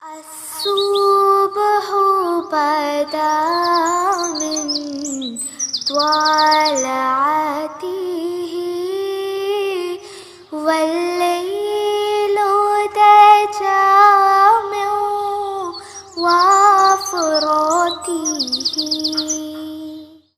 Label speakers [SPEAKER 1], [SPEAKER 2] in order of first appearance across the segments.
[SPEAKER 1] الصبح بدا من طلعته والليل دجى من وفراته.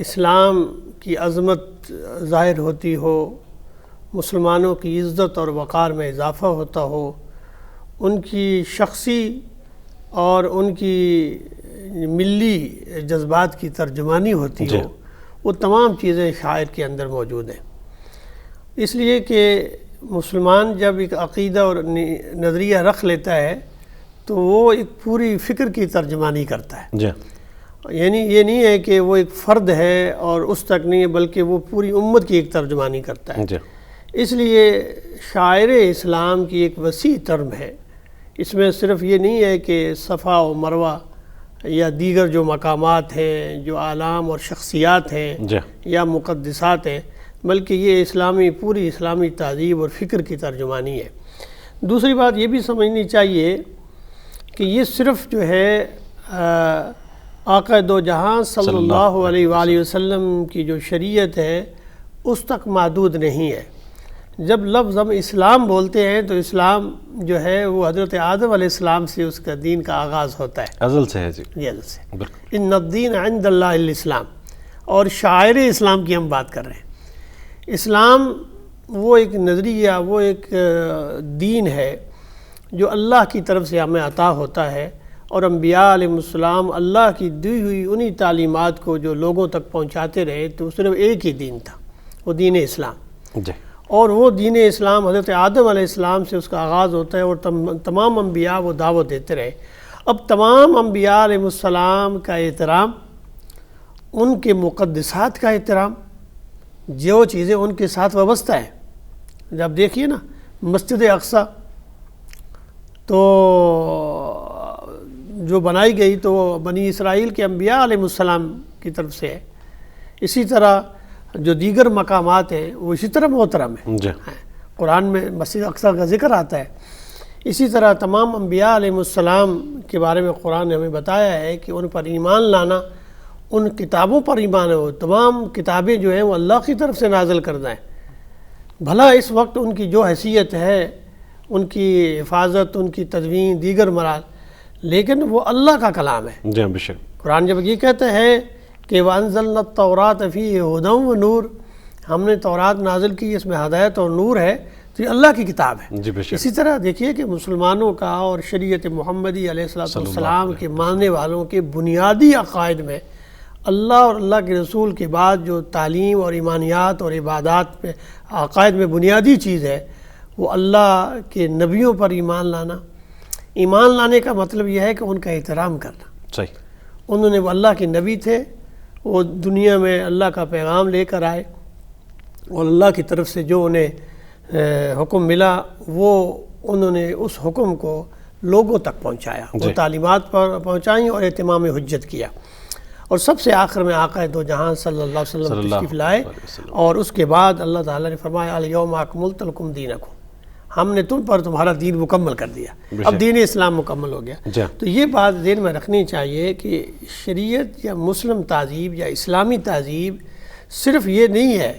[SPEAKER 2] اسلام کی عظمت ظاہر ہوتی ہو، مسلمانوں کی عزت اور وقار میں اضافہ ہوتا ہو، ان کی شخصی اور ان کی ملی جذبات کی ترجمانی ہوتی ہو، وہ تمام چیزیں شاعر کے اندر موجود ہیں۔ اس لیے کہ مسلمان جب ایک عقیدہ اور نظریہ رکھ لیتا ہے تو وہ ایک پوری فکر کی ترجمانی کرتا ہے۔ یعنی یہ نہیں ہے کہ وہ ایک فرد ہے اور اس تک نہیں ہے، بلکہ وہ پوری امت کی ایک ترجمانی کرتا ہے۔ اس لیے شاعر اسلام کی ایک وسیع ٹرم ہے، اس میں صرف یہ نہیں ہے کہ صفا و مروہ یا دیگر جو مقامات ہیں، جو اعلام اور شخصیات ہیں یا مقدسات ہیں، بلکہ یہ پوری اسلامی تہذیب اور فکر کی ترجمانی ہے۔ دوسری بات یہ بھی سمجھنی چاہیے کہ یہ صرف جو ہے آقا دو جہاں صلی اللہ علیہ وآلہ وسلم کی جو شریعت ہے اس تک محدود نہیں ہے۔ جب لفظ ہم اسلام بولتے ہیں تو اسلام جو ہے وہ حضرت آدم علیہ السلام سے اس کا دین کا آغاز ہوتا ہے،
[SPEAKER 3] ازل سے ہے۔
[SPEAKER 2] یہ ازل سے، ان الدین عند اللہ الاسلام، اور شاعر اسلام کی ہم بات کر رہے ہیں۔ اسلام وہ ایک نظریہ، وہ ایک دین ہے جو اللہ کی طرف سے ہمیں عطا ہوتا ہے، اور انبیاء علیہ السلام اللہ کی دی ہوئی انہی تعلیمات کو جو لوگوں تک پہنچاتے رہے، تو صرف ایک ہی دین تھا، وہ دین اسلام۔ اور وہ دین اسلام حضرت آدم علیہ السلام سے اس کا آغاز ہوتا ہے، اور تمام انبیاء وہ دعوت دیتے رہے۔ اب تمام انبیاء علیہ السلام کا احترام، ان کے مقدسات کا احترام، جو چیزیں ان کے ساتھ وابستہ ہیں۔ جب دیکھیے نا مسجد اقصی تو جو بنائی گئی تو بنی اسرائیل کے انبیاء علیہ السلام کی طرف سے ہے، اسی طرح جو دیگر مقامات ہیں وہ اسی طرح محترم ہیں۔ قرآن میں مسجد اقصی کا ذکر آتا ہے۔ اسی طرح تمام انبیاء علیہ السلام کے بارے میں قرآن نے ہمیں بتایا ہے کہ ان پر ایمان لانا، ان کتابوں پر ایمان ہو، تمام کتابیں جو ہیں وہ اللہ کی طرف سے نازل کردہ ہیں۔ بھلا اس وقت ان کی جو حیثیت ہے، ان کی حفاظت، ان کی تدوین، دیگر مراد، لیکن وہ اللہ کا کلام ہے۔
[SPEAKER 3] جی بے شک۔
[SPEAKER 2] قرآن جب یہ کہتا ہے کہ وَأَنزَلْنَا التَّوْرَاةَ فِيهَا هُدًى وَنُورٌ، ہم نے تورات نازل کی، اس میں ہدایت اور نور ہے، تو یہ اللہ کی کتاب ہے۔
[SPEAKER 3] جی بے شک۔
[SPEAKER 2] اسی طرح دیکھیے کہ مسلمانوں کا اور شریعت محمدی علیہ السلام کے ماننے والوں کے بنیادی عقائد میں اللہ اور اللہ کے رسول کے بعد جو تعلیم اور ایمانیات اور عبادات میں عقائد میں بنیادی چیز ہے وہ اللہ کے نبیوں پر ایمان لانا۔ ایمان لانے کا مطلب یہ ہے کہ ان کا احترام کرنا۔
[SPEAKER 3] صحیح۔
[SPEAKER 2] انہوں نے وہ اللہ کے نبی تھے، وہ دنیا میں اللہ کا پیغام لے کر آئے، اور اللہ کی طرف سے جو انہیں حکم ملا وہ انہوں نے اس حکم کو لوگوں تک پہنچایا، وہ تعلیمات پر پہنچائیں اور اہتمام حجت کیا۔ اور سب سے آخر میں آقا دو جہاں صلی اللہ علیہ وسلم تشریف لائے، اور اس کے بعد اللہ تعالیٰ نے فرمایا الیوم اکملت لکم دینکم، ہم نے تم پر تمہارا دین مکمل کر دیا، اب دین اسلام مکمل ہو گیا۔ تو یہ بات ذہن میں رکھنی چاہیے کہ شریعت یا مسلم تہذیب یا اسلامی تہذیب صرف یہ نہیں ہے،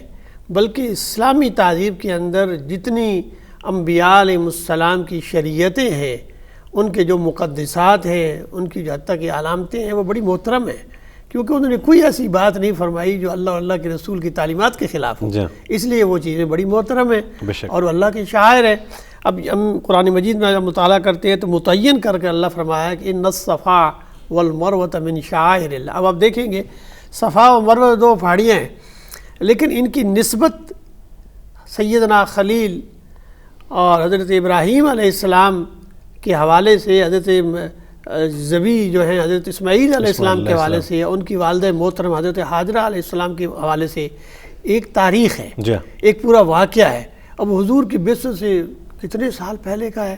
[SPEAKER 2] بلکہ اسلامی تہذیب کے اندر جتنی انبیاء علیہ السلام کی شریعتیں ہیں، ان کے جو مقدسات ہیں، ان کی جو حتیٰ کی علامتیں ہیں، وہ بڑی محترم ہیں، کیونکہ انہوں نے کوئی ایسی بات نہیں فرمائی جو اللہ اور اللہ کے رسول کی تعلیمات کے خلاف ہو، اس لیے وہ چیزیں بڑی محترم ہیں اور وہ اللہ کے شاعر ہیں۔ اب ہم قرآن مجید میں جب مطالعہ کرتے ہیں تو متعین کر کے اللہ فرمایا کہ ان الصفا والمروۃ من شعائر اللہ۔ اب آپ دیکھیں گے صفا و مروہ دو پہاڑیاں ہیں، لیکن ان کی نسبت سیدنا خلیل اور حضرت ابراہیم علیہ السلام کے حوالے سے، حضرت ذبی جو ہیں حضرت اسماعیل علیہ السلام کے حوالے سے، ان کی والدہ محترم حضرت حاجرہ علیہ السلام کے حوالے سے ایک تاریخ ہے، ایک پورا واقعہ ہے۔ اب حضور کی بعثت سے کتنے سال پہلے کا ہے۔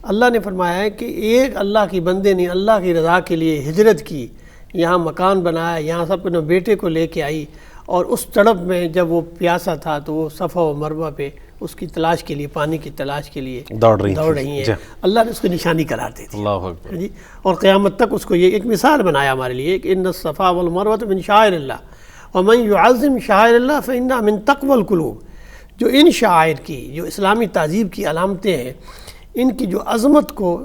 [SPEAKER 2] اللہ نے فرمایا ہے کہ ایک اللہ کی بندے نے اللہ کی رضا کے لیے ہجرت کی، یہاں مکان بنایا، یہاں سب اپنے بیٹے کو لے کے آئی، اور اس تڑپ میں جب وہ پیاسا تھا تو وہ صفا و مروہ پہ اس کی تلاش کے لیے، پانی کی تلاش کے لیے دوڑ رہی ہیں۔ اللہ نے اس کو نشانی قرار دی تھی،
[SPEAKER 3] اللہ اکبر
[SPEAKER 2] جی، اور قیامت تک اس کو یہ ایک مثال بنایا ہمارے لیے کہ ان الصفا والمروۃ من شعائر اللہ ومن يعظم شعائر اللہ فإنها من تقوى القلوب۔ جو ان شعائر کی، جو اسلامی تہذیب کی علامتیں ہیں، ان کی جو عظمت کو،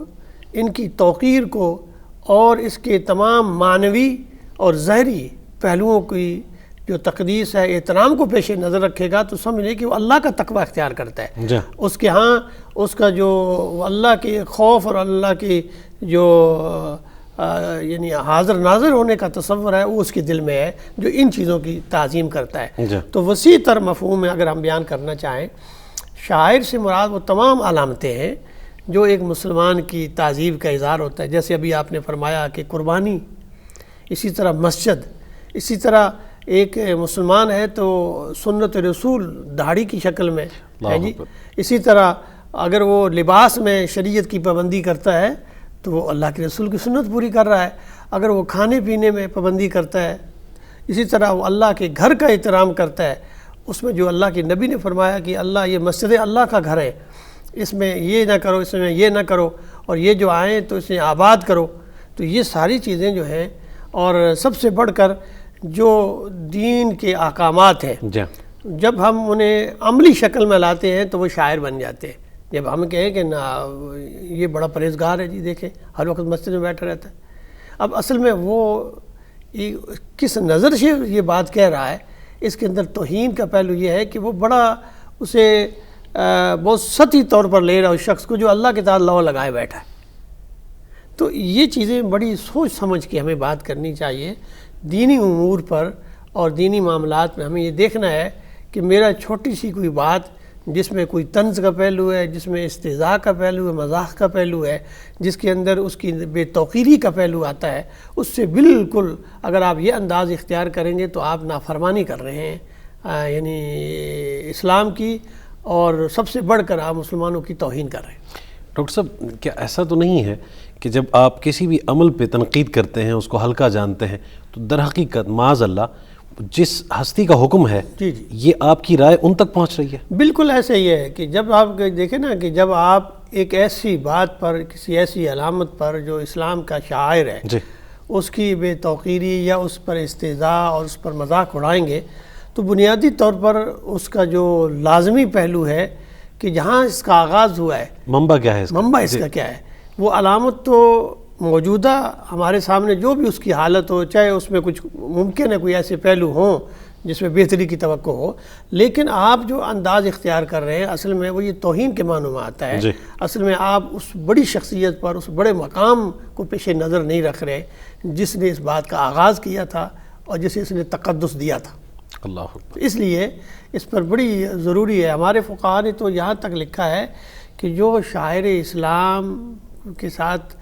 [SPEAKER 2] ان کی توقیر کو اور اس کے تمام معنوی اور ظاہری پہلوؤں کی جو تقدیس ہے، احترام کو پیش نظر رکھے گا تو سمجھے کہ وہ اللہ کا تقوی اختیار کرتا ہے. اس کے ہاں اس کا جو اللہ کے خوف اور اللہ کی جو یعنی حاضر ناظر ہونے کا تصور ہے وہ اس کے دل میں ہے، جو ان چیزوں کی تعظیم کرتا ہے. تو وسیع تر مفہوم میں اگر ہم بیان کرنا چاہیں، شاعر سے مراد وہ تمام علامتیں ہیں جو ایک مسلمان کی تعظیم کا اظہار ہوتا ہے. جیسے ابھی آپ نے فرمایا کہ قربانی، اسی طرح مسجد، اسی طرح ایک مسلمان ہے تو سنت رسول داڑھی کی شکل میں ہے جی. اسی طرح اگر وہ لباس میں شریعت کی پابندی کرتا ہے تو وہ اللہ کے رسول کی سنت پوری کر رہا ہے. اگر وہ کھانے پینے میں پابندی کرتا ہے، اسی طرح وہ اللہ کے گھر کا احترام کرتا ہے، اس میں جو اللہ کے نبی نے فرمایا کہ اللہ یہ مسجد اللہ کا گھر ہے، اس میں یہ نہ کرو، اس میں یہ نہ کرو، اور یہ جو آئیں تو اسے آباد کرو. تو یہ ساری چیزیں جو ہیں، اور سب سے بڑھ کر جو دین کے احکامات ہیں، جب ہم انہیں عملی شکل میں لاتے ہیں تو وہ شاعر بن جاتے ہیں. جب ہم کہیں کہ نا یہ بڑا پرہیزگار ہے جی، دیکھیں ہر وقت مسجد میں بیٹھا رہتا ہے. اب اصل میں وہ کس نظر سے یہ بات کہہ رہا ہے، اس کے اندر توہین کا پہلو یہ ہے کہ وہ بڑا اسے بہت سطحی طور پر لے رہا ہے اس شخص کو جو اللہ کے ساتھ لو لگائے بیٹھا ہے. تو یہ چیزیں بڑی سوچ سمجھ کے ہمیں بات کرنی چاہیے. دینی امور پر اور دینی معاملات میں ہمیں یہ دیکھنا ہے کہ میرا چھوٹی سی کوئی بات جس میں کوئی طنز کا پہلو ہے، جس میں استہزاء کا پہلو ہے، مذاق کا پہلو ہے، جس کے اندر اس کی بے توقیری کا پہلو آتا ہے، اس سے بالکل اگر آپ یہ انداز اختیار کریں گے تو آپ نافرمانی کر رہے ہیں یعنی اسلام کی، اور سب سے بڑھ کر آپ مسلمانوں کی توہین کر رہے ہیں.
[SPEAKER 3] ڈاکٹر صاحب، کیا ایسا تو نہیں ہے کہ جب آپ کسی بھی عمل پہ تنقید کرتے ہیں، اس کو ہلکا جانتے ہیں، تو در حقیقت معاذ اللہ جس ہستی کا حکم ہے یہ آپ کی رائے ان تک پہنچ رہی ہے؟
[SPEAKER 2] بالکل ایسے ہی ہے کہ جب آپ دیکھیں نا کہ جب آپ ایک ایسی بات پر، کسی ایسی علامت پر جو اسلام کا شاعر ہے اس کی بے توقیری یا اس پر استہزاء اور اس پر مذاق اڑائیں گے، تو بنیادی طور پر اس کا جو لازمی پہلو ہے کہ جہاں اس کا آغاز ہوا ہے،
[SPEAKER 3] منبع کیا ہے،
[SPEAKER 2] منبع اس کا کیا ہے، وہ علامت تو موجودہ ہمارے سامنے جو بھی اس کی حالت ہو، چاہے اس میں کچھ ممکن ہے کوئی ایسے پہلو ہوں جس میں بہتری کی توقع ہو، لیکن آپ جو انداز اختیار کر رہے ہیں اصل میں وہ یہ توہین کے معنوں میں آتا ہے. اصل میں آپ اس بڑی شخصیت پر، اس بڑے مقام کو پیش نظر نہیں رکھ رہے جس نے اس بات کا آغاز کیا تھا اور جسے اس نے تقدس دیا تھا. اس لیے اس پر بڑی ضروری ہے. ہمارے فقہاء نے تو یہاں تک لکھا ہے کہ جو شاعر اسلام کے ساتھ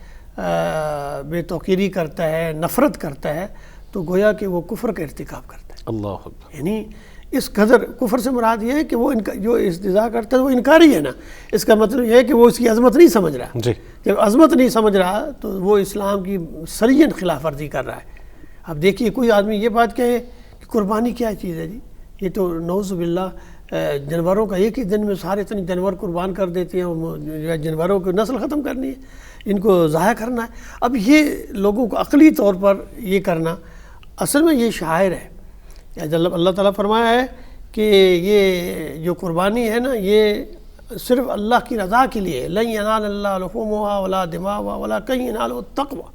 [SPEAKER 2] بے توقیری کرتا ہے، نفرت کرتا ہے، تو گویا کہ وہ کفر کا ارتکاب کرتا ہے. اللہ اکبر. یعنی اس قدر کفر سے مراد یہ ہے کہ وہ جو استہزاء کرتا ہے وہ انکاری ہے نا. اس کا مطلب یہ ہے کہ وہ اس کی عظمت نہیں سمجھ رہا. جب عظمت نہیں سمجھ رہا تو وہ اسلام کی سرین خلاف ورزی کر رہا ہے. اب دیکھیے کوئی آدمی یہ بات کہے کہ قربانی کیا چیز ہے جی، یہ تو نعوذ باللہ جانوروں کا ایک ہی دن میں سارے اتنے جانور قربان کر دیتے ہیں، جانوروں کی نسل ختم کرنی ہے، ان کو ضائع کرنا ہے. اب یہ لوگوں کو عقلی طور پر یہ کرنا، اصل میں یہ شاعر ہے. اللہ تعالیٰ فرمایا ہے کہ یہ جو قربانی ہے نا یہ صرف اللہ کی رضا کے لیے، لن ینال اللہ لحومها ولا دماؤها ولکن ینالہ التقوی.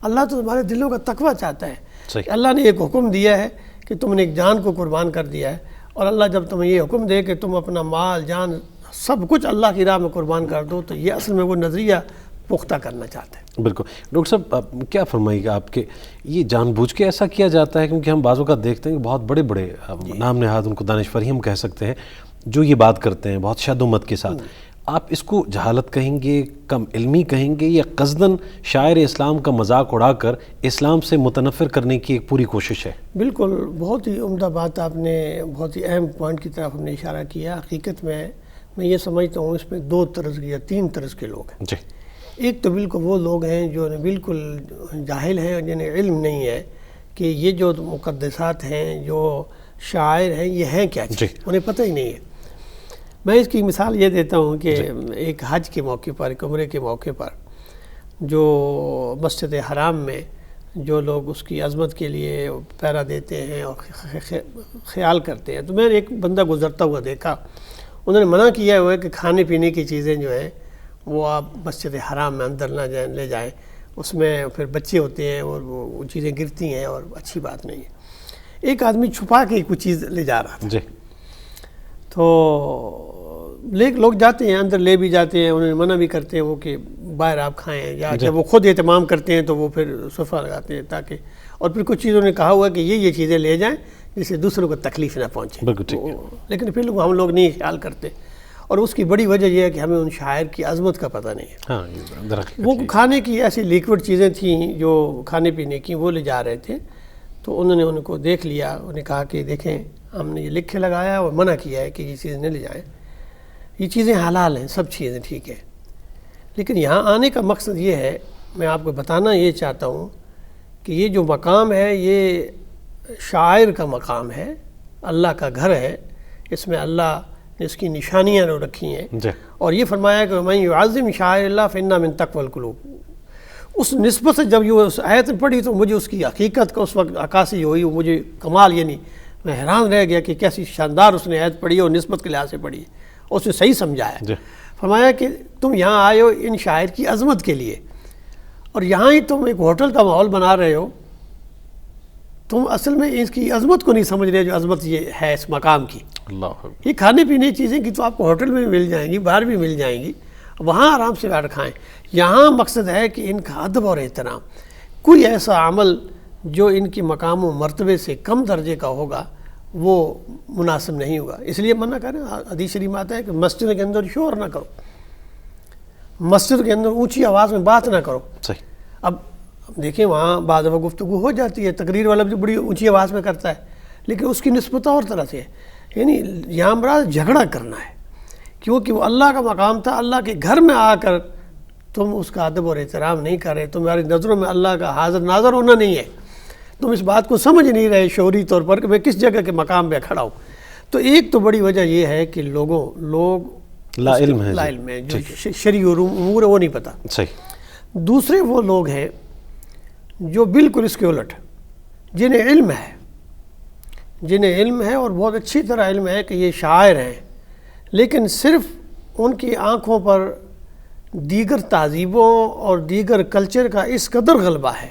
[SPEAKER 2] اللہ تو تمہارے دلوں کا تقوی چاہتا ہے. اللہ نے ایک حکم دیا ہے کہ تم نے ایک جان کو قربان کر دیا ہے، اور اللہ جب تمہیں یہ حکم دے کہ تم اپنا مال جان سب کچھ اللہ کی راہ میں قربان کر دو، تو یہ اصل میں وہ نظریہ پختہ کرنا چاہتے ہیں.
[SPEAKER 3] بالکل. ڈاکٹر صاحب کیا فرمائیے گا آپ کے یہ جان بوجھ کے ایسا کیا جاتا ہے؟ کیونکہ ہم بعض اوقات دیکھتے ہیں کہ بہت بڑے بڑے نام نہاد ان کو دانش فریم کہہ سکتے ہیں جو یہ بات کرتے ہیں بہت شد و مت کے ساتھ. آپ اس کو جہالت کہیں گے، کم علمی کہیں گے، یا قصداً شاعر اسلام کا مذاق اڑا کر اسلام سے متنفر کرنے کی ایک پوری کوشش ہے؟
[SPEAKER 2] بالکل، بہت ہی عمدہ بات آپ نے، بہت ہی اہم پوائنٹ کی طرف ہم نے اشارہ کیا. حقیقت میں یہ سمجھتا ہوں اس میں دو طرز یا تین طرز کے لوگ ہیں. ایک تو بالکل وہ لوگ ہیں جو بالکل جاہل ہیں، جنہیں علم نہیں ہے کہ یہ جو مقدسات ہیں، جو شاعر ہیں، یہ ہیں کیا چیز، انہیں پتہ ہی نہیں ہے. میں اس کی مثال یہ دیتا ہوں کہ ایک حج کے موقع پر، ایک عمرے کے موقع پر جو مسجد حرام میں جو لوگ اس کی عظمت کے لیے پہرا دیتے ہیں اور خیال کرتے ہیں، تو میں نے ایک بندہ گزرتا ہوا دیکھا، انہوں نے منع کیا ہوا ہے کہ کھانے پینے کی چیزیں جو ہیں وہ آپ مسجد حرام میں اندر نہ لے جائیں، اس میں پھر بچے ہوتے ہیں اور وہ چیزیں گرتی ہیں اور اچھی بات نہیں ہے. ایک آدمی چھپا کے کوئی چیز لے جا رہا تھا.
[SPEAKER 3] جی.
[SPEAKER 2] تو لوگ جاتے ہیں اندر، لے بھی جاتے ہیں، انہیں منع بھی کرتے ہیں وہ کہ باہر آپ کھائیں، یا جب وہ خود اہتمام کرتے ہیں تو وہ پھر صفحہ لگاتے ہیں تاکہ، اور پھر کچھ چیزوں نے کہا ہوا کہ یہ چیزیں لے جائیں جس سے دوسروں کو تکلیف نہ پہنچے. لیکن پھر ہم لوگ نہیں خیال کرتے، اور اس کی بڑی وجہ یہ ہے کہ ہمیں ان شاعر کی عظمت کا پتہ نہیں ہے. وہ کھانے کی ایسی لیکوڈ چیزیں تھیں جو کھانے پینے کی، وہ لے جا رہے تھے. تو انہوں نے ان کو دیکھ لیا، انہوں نے کہا کہ دیکھیں ہم نے یہ لکھ کے لگایا اور منع کیا ہے کہ یہ چیزیں نہیں لے جائیں، یہ چیزیں حلال ہیں، سب چیزیں ٹھیک ہے. لیکن یہاں آنے کا مقصد یہ ہے، میں آپ کو بتانا یہ چاہتا ہوں کہ یہ جو مقام ہے یہ شاعر کا مقام ہے، اللہ کا گھر ہے، اس میں اللہ نے اس کی نشانیاں رکھی ہیں. اور یہ فرمایا کہ من یعظم شعائر اللہ فإنها من تقوی القلوب. اس نسبت سے جب یہ اس آیت پڑھی تو مجھے اس کی حقیقت کا اس وقت عکاسی ہوئی، مجھے کمال، یعنی میں حیران رہ گیا کہ کیسی شاندار اس نے آیت پڑھی اور نسبت کے لحاظ سے پڑھی، اس نے صحیح سمجھایا. فرمایا کہ تم یہاں آئے ہو ان شاعر کی عظمت کے لیے، اور یہاں ہی تم ایک ہوٹل کا ماحول بنا رہے ہو، تم اصل میں اس کی عظمت کو نہیں سمجھ رہے جو عظمت یہ ہے اس مقام کی. یہ کھانے پینے چیزیں کی تو آپ کو ہوٹل میں بھی مل جائیں گی، باہر بھی مل جائیں گی، وہاں آرام سے بیٹھ کھائیں. یہاں مقصد ہے کہ ان کا ادب اور احترام، کوئی ایسا عمل جو ان کی مقام و مرتبے سے کم درجے کا ہوگا وہ مناسب نہیں ہوگا. اس لیے منع کریں، حدیث شریف میں آتا ہے کہ مسجد کے اندر شور نہ کرو، مسجد کے اندر اونچی آواز میں بات نہ کرو.
[SPEAKER 3] صحیح.
[SPEAKER 2] اب دیکھیں وہاں بعض دفعہ گفتگو ہو جاتی ہے، تقریر والا بھی بڑی اونچی آواز میں کرتا ہے، لیکن اس کی نسبت اور طرح سے ہے. یعنی یہاں مراد جھگڑا کرنا ہے، کیونکہ وہ اللہ کا مقام تھا. اللہ کے گھر میں آ کر تم اس کا ادب اور احترام نہیں کر رہے، تمہاری نظروں میں اللہ کا حاضر ناظر ہونا نہیں ہے، تم اس بات کو سمجھ نہیں رہے شعوری طور پر کہ میں کس جگہ کے مقام پہ کھڑا ہوں. تو ایک تو بڑی وجہ یہ ہے کہ لوگ لا علم ہے، جو شرعی امور ہے وہ نہیں پتہ.
[SPEAKER 3] صحیح.
[SPEAKER 2] دوسرے وہ لوگ ہیں جو بالکل اس کے الٹ، جنہیں علم ہے اور بہت اچھی طرح علم ہے کہ یہ شاعر ہیں، لیکن صرف ان کی آنکھوں پر دیگر تہذیبوں اور دیگر کلچر کا اس قدر غلبہ ہے،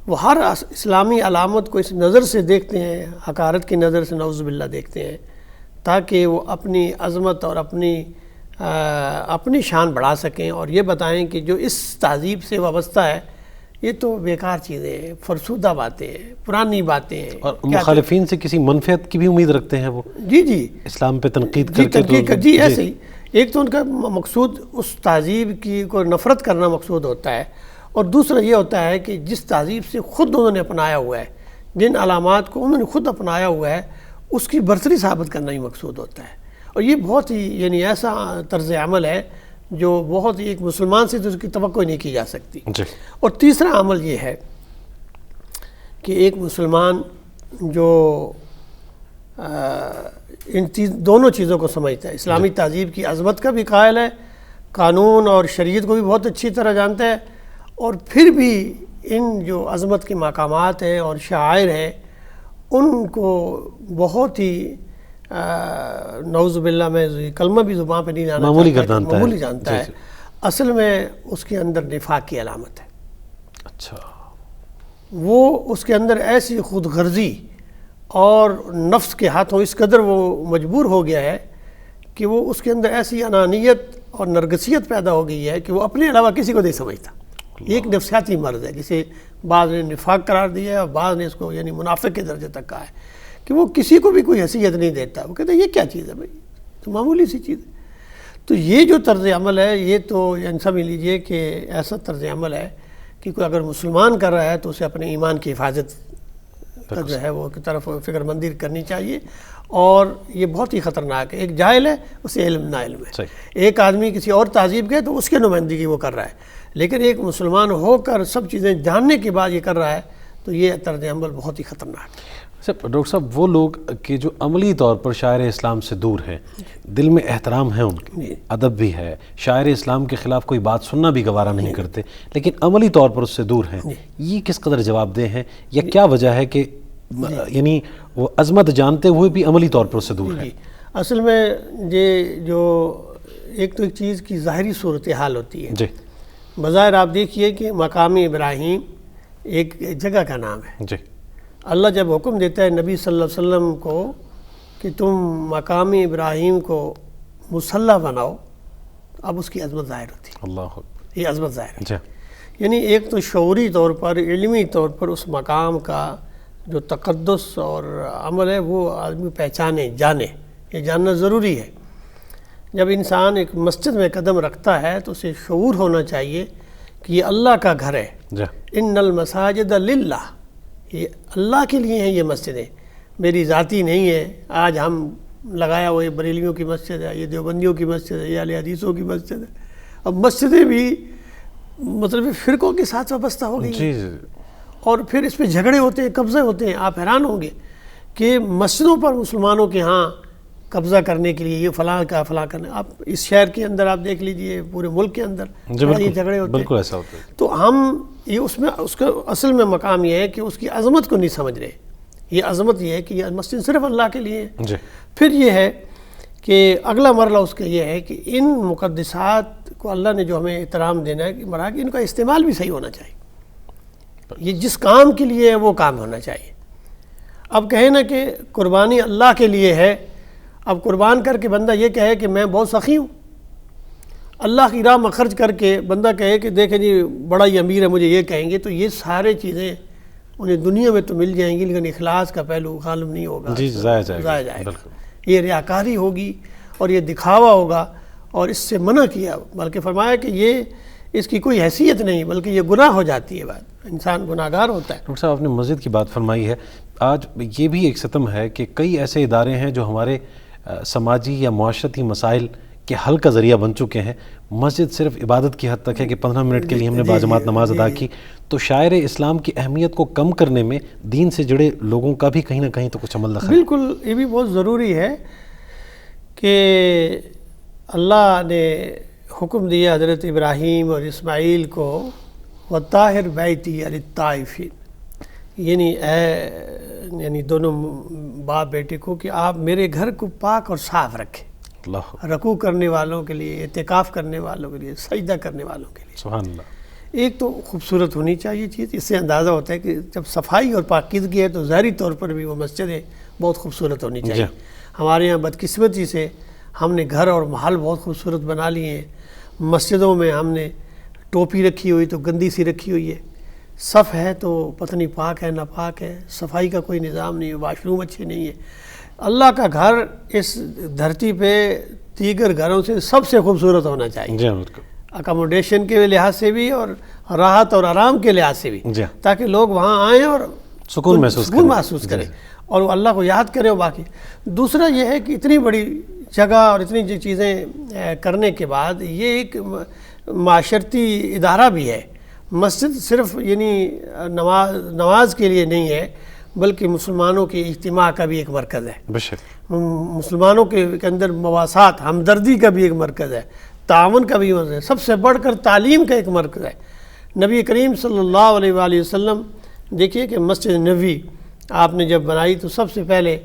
[SPEAKER 2] وہ ہر اسلامی علامت کو اس نظر سے دیکھتے ہیں، حقارت کی نظر سے نعوذ باللہ دیکھتے ہیں، تاکہ وہ اپنی عظمت اور اپنی شان بڑھا سکیں اور یہ بتائیں کہ جو اس تہذیب سے وابستہ ہے یہ تو بیکار چیزیں ہیں، فرسودہ باتیں ہیں، پرانی باتیں ہیں.
[SPEAKER 3] اور مخالفین سے کسی منفعت کی بھی امید رکھتے ہیں وہ.
[SPEAKER 2] جی
[SPEAKER 3] اسلام پہ تنقید کر کے.
[SPEAKER 2] جی ایسے ہی. ایک تو ان کا مقصود اس تہذیب کی کو نفرت کرنا مقصود ہوتا ہے، اور دوسرا یہ ہوتا ہے کہ جس تہذیب سے خود انہوں نے اپنایا ہوا ہے، جن علامات کو انہوں نے خود اپنایا ہوا ہے، اس کی برتری ثابت کرنا ہی مقصود ہوتا ہے. اور یہ بہت ہی یعنی ایسا طرز عمل ہے جو بہت ہی ایک مسلمان سے تو اس کی توقع نہیں کی جا سکتی. اور تیسرا عمل یہ ہے کہ ایک مسلمان جو ان دونوں چیزوں کو سمجھتا ہے، اسلامی تہذیب کی عظمت کا بھی قائل ہے، قانون اور شریعت کو بھی بہت اچھی طرح جانتا ہے، اور پھر بھی ان جو عظمت کے مقامات ہیں اور شاعر ہیں ان کو بہت ہی نعوذ باللہ میں کلمہ بھی زبان پہ نہیں لانا معمولی جانتا ہے. اصل میں اس کے اندر نفاق کی علامت ہے.
[SPEAKER 3] اچھا.
[SPEAKER 2] وہ اس کے اندر ایسی خود غرضی اور نفس کے ہاتھوں اس قدر وہ مجبور ہو گیا ہے کہ وہ اس کے اندر ایسی انانیت اور نرگسیت پیدا ہو گئی ہے کہ وہ اپنے علاوہ کسی کو نہیں سمجھتا. ایک نفسیاتی مرض ہے جسے بعض نے نفاق قرار دیا ہے اور بعض نے اس کو یعنی منافق کے درجے تک کہا ہے کہ وہ کسی کو بھی کوئی حیثیت نہیں دیتا. وہ کہتا ہے یہ کیا چیز ہے بھائی، تو معمولی سی چیز ہے. تو یہ جو طرز عمل ہے یہ تو یعنی سمجھ لیجئے کہ ایسا طرز عمل ہے کہ کوئی اگر مسلمان کر رہا ہے تو اسے اپنے ایمان کی حفاظت کا جو ہے وہ کی طرف فکر مندی کرنی چاہیے. اور یہ بہت ہی خطرناک ہے. ایک جاہل ہے اسے علم نا علم ہے. ایک آدمی کسی اور تہذیب کے تو اس کے نمائندگی وہ کر رہا ہے، لیکن ایک مسلمان ہو کر سب چیزیں جاننے کے بعد یہ کر رہا ہے تو یہ طرز عمل بہت ہی خطرناک ہے.
[SPEAKER 3] ڈاکٹر صاحب وہ لوگ کہ جو عملی طور پر شاعر اسلام سے دور ہیں، دل میں احترام ہے ان کے، ادب بھی ہے، شاعر اسلام کے خلاف کوئی بات سننا بھی گوارا نہیں کرتے، لیکن عملی طور پر اس سے دور ہیں، یہ کس قدر جواب دہ ہیں یا کیا وجہ ہے کہ یعنی وہ عظمت جانتے ہوئے بھی عملی طور پر اس سے دور ہیں؟
[SPEAKER 2] اصل میں یہ جو ایک تو ایک چیز کی ظاہری صورتحال ہوتی ہے. بظاہر آپ دیکھیے کہ مقام ابراہیم ایک جگہ کا نام ہے. اللہ جب حکم دیتا ہے نبی صلی اللہ علیہ وسلم کو کہ تم مقام ابراہیم کو مصلی بناؤ، اب اس کی عظمت ظاہر ہوتی ہے،
[SPEAKER 3] اللہ اکبر،
[SPEAKER 2] یہ عظمت ظاہر ہے۔
[SPEAKER 3] جی
[SPEAKER 2] یعنی ایک تو شعوری طور پر، علمی طور پر اس مقام کا جو تقدس اور عمل ہے وہ آدمی پہچانے، جانے، یہ جاننا ضروری ہے۔ جب انسان ایک مسجد میں قدم رکھتا ہے تو اسے شعور ہونا چاہیے کہ یہ اللہ کا گھر ہے۔
[SPEAKER 3] جی
[SPEAKER 2] ان المساجد للہ، یہ اللہ کے لیے ہیں یہ مسجدیں، میری ذاتی نہیں ہے۔ آج ہم لگایا وہ بریلیوں کی مسجد ہے، یہ دیوبندیوں کی مسجد ہے، یہ اہل حدیثوں کی مسجد ہے۔ اب مسجدیں بھی مطلب فرقوں کے ساتھ وابستہ ہو گئی ہیں،
[SPEAKER 3] جی
[SPEAKER 2] اور پھر اس پہ جھگڑے ہوتے ہیں، قبضے ہوتے ہیں۔ آپ حیران ہوں گے کہ مسجدوں پر مسلمانوں کے ہاں قبضہ کرنے کے لیے یہ فلاں کا فلاں کرنا، آپ اس شہر کے اندر آپ دیکھ لیجئے، پورے ملک کے اندر
[SPEAKER 3] جی
[SPEAKER 2] یہ جھگڑے ہوتے ہیں۔
[SPEAKER 3] بالکل ایسا ہوتا ہے۔
[SPEAKER 2] تو ہم یہ اس کا اصل میں مقام یہ ہے کہ اس کی عظمت کو نہیں سمجھ رہے۔ یہ عظمت یہ ہے کہ یہ مسجد صرف اللہ کے لیے ہے۔
[SPEAKER 3] جی
[SPEAKER 2] پھر یہ ہے کہ اگلا مرحلہ اس کا یہ ہے کہ ان مقدسات کو اللہ نے جو ہمیں احترام دینا ہے کہ مرا کہ ان کا استعمال بھی صحیح ہونا چاہیے۔ یہ جس کام کے لیے ہے وہ کام ہونا چاہیے۔ اب کہیں نا کہ قربانی اللہ کے لیے ہے، اب قربان کر کے بندہ یہ کہے کہ میں بہت سخی ہوں، اللہ کی راہ میں خرچ کر کے بندہ کہے کہ دیکھیں جی بڑا ہی امیر ہے، مجھے یہ کہیں گے، تو یہ سارے چیزیں انہیں دنیا میں تو مل جائیں گی لیکن اخلاص کا پہلو غالب نہیں ہوگا،
[SPEAKER 3] جی ضائع جائے
[SPEAKER 2] ضائع جائے گا۔
[SPEAKER 3] بالکل
[SPEAKER 2] یہ ریاکاری ہوگی اور یہ دکھاوا ہوگا، اور اس سے منع کیا، بلکہ فرمایا کہ یہ اس کی کوئی حیثیت نہیں بلکہ یہ گناہ ہو جاتی ہے، بات انسان گناہ گار ہوتا ہے۔
[SPEAKER 3] ڈاکٹر صاحب آپ نے مسجد کی بات فرمائی ہے، آج یہ بھی ایک ستم ہے کہ کئی ایسے ادارے ہیں جو ہمارے سماجی یا معاشرتی مسائل کے حل کا ذریعہ بن چکے ہیں۔ مسجد صرف عبادت کی حد تک ہے کہ 15 منٹ کے لیے ہم نے باجماعت نماز ادا کی، تو شاعر اسلام کی اہمیت کو کم کرنے میں دین سے جڑے لوگوں کا بھی کہیں نہ کہیں تو کچھ عمل دخل ہے۔
[SPEAKER 2] بالکل، یہ بھی بہت ضروری ہے کہ اللہ نے حکم دیا حضرت ابراہیم اور اسماعیل کو وَطَاهِرْ بَيْتِي لِلطَّائِفِينَ، یعنی دونوں باپ بیٹے کو کہ آپ میرے گھر کو پاک اور صاف رکھیں،
[SPEAKER 3] اللہ
[SPEAKER 2] رکوع کرنے والوں کے لیے، اعتکاف کرنے والوں کے لیے، سجدہ کرنے والوں کے لیے۔
[SPEAKER 3] سبحان اللہ۔
[SPEAKER 2] ایک تو خوبصورت ہونی چاہیے چیز، اس سے اندازہ ہوتا ہے کہ جب صفائی اور پاکیزگی ہے تو ظاہری طور پر بھی وہ مسجدیں بہت خوبصورت ہونی چاہیے۔ ہمارے یہاں بدقسمتی سے ہم نے گھر اور محل بہت خوبصورت بنا لیے ہیں، مسجدوں میں ہم نے ٹوپی رکھی ہوئی تو گندی سی رکھی ہوئی ہے، صف ہے تو پتہ نہیں پاک ہے ناپاک ہے، صفائی کا کوئی نظام نہیں ہے، واش روم اچھے نہیں ہے۔ اللہ کا گھر اس دھرتی پہ دیگر گھروں سے سب سے خوبصورت ہونا چاہیے،
[SPEAKER 3] جی بالکل،
[SPEAKER 2] اکاموڈیشن کے لحاظ سے بھی اور راحت اور آرام کے لحاظ سے بھی،
[SPEAKER 3] جی
[SPEAKER 2] تاکہ لوگ وہاں آئیں اور
[SPEAKER 3] سکون محسوس
[SPEAKER 2] کریں اور وہ اللہ کو یاد کریں۔ اور باقی دوسرا یہ ہے کہ اتنی بڑی جگہ اور اتنی چیزیں کرنے کے بعد یہ ایک معاشرتی ادارہ بھی ہے۔ مسجد صرف یعنی نماز کے لیے نہیں ہے بلکہ مسلمانوں کے اجتماع کا بھی ایک مرکز ہے،
[SPEAKER 3] بے شک
[SPEAKER 2] مسلمانوں کے اندر مواسات، ہمدردی کا بھی ایک مرکز ہے، تعاون کا بھی مرکز ہے، سب سے بڑھ کر تعلیم کا ایک مرکز ہے۔ نبی کریم صلی اللہ علیہ وآلہ وسلم دیکھیے کہ مسجد نبوی آپ نے جب بنائی تو سب سے پہلے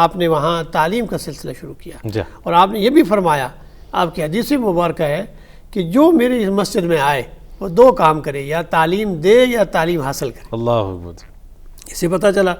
[SPEAKER 2] آپ نے وہاں تعلیم کا سلسلہ شروع کیا، اور آپ نے یہ بھی فرمایا، آپ کی حدیث مبارکہ ہے کہ جو میری مسجد میں آئے وہ دو کام کرے، یا تعلیم دے یا تعلیم حاصل کرے۔
[SPEAKER 3] اللہ اکبر۔
[SPEAKER 2] اس سے پتہ چلا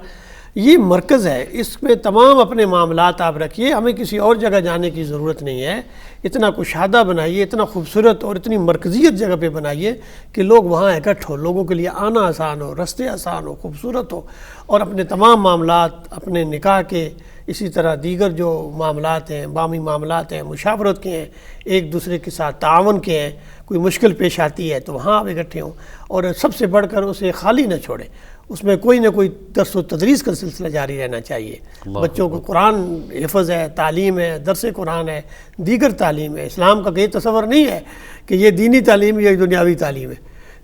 [SPEAKER 2] یہ مرکز ہے، اس میں تمام اپنے معاملات آپ رکھیے، ہمیں کسی اور جگہ جانے کی ضرورت نہیں ہے۔ اتنا کشادہ بنائیے، اتنا خوبصورت اور اتنی مرکزیت جگہ پہ بنائیے کہ لوگ وہاں اکٹھ ہو، لوگوں کے لیے آنا آسان ہو، رستے آسان ہو، خوبصورت ہو، اور اپنے تمام معاملات، اپنے نکاح کے، اسی طرح دیگر جو معاملات ہیں، بامی معاملات ہیں، مشاورت کے ہیں، ایک دوسرے کے ساتھ تعاون کے ہیں، کوئی مشکل پیش آتی ہے تو وہاں آپ اکٹھے ہوں، اور سب سے بڑھ کر اسے خالی نہ چھوڑیں، اس میں کوئی نہ کوئی درس و تدریس کا سلسلہ جاری رہنا چاہیے۔ بچوں کو قرآن حفظ ہے، تعلیم ہے، درس قرآن ہے، دیگر تعلیم ہے۔ اسلام کا یہ تصور نہیں ہے کہ یہ دینی تعلیم یا دنیاوی تعلیم ہے۔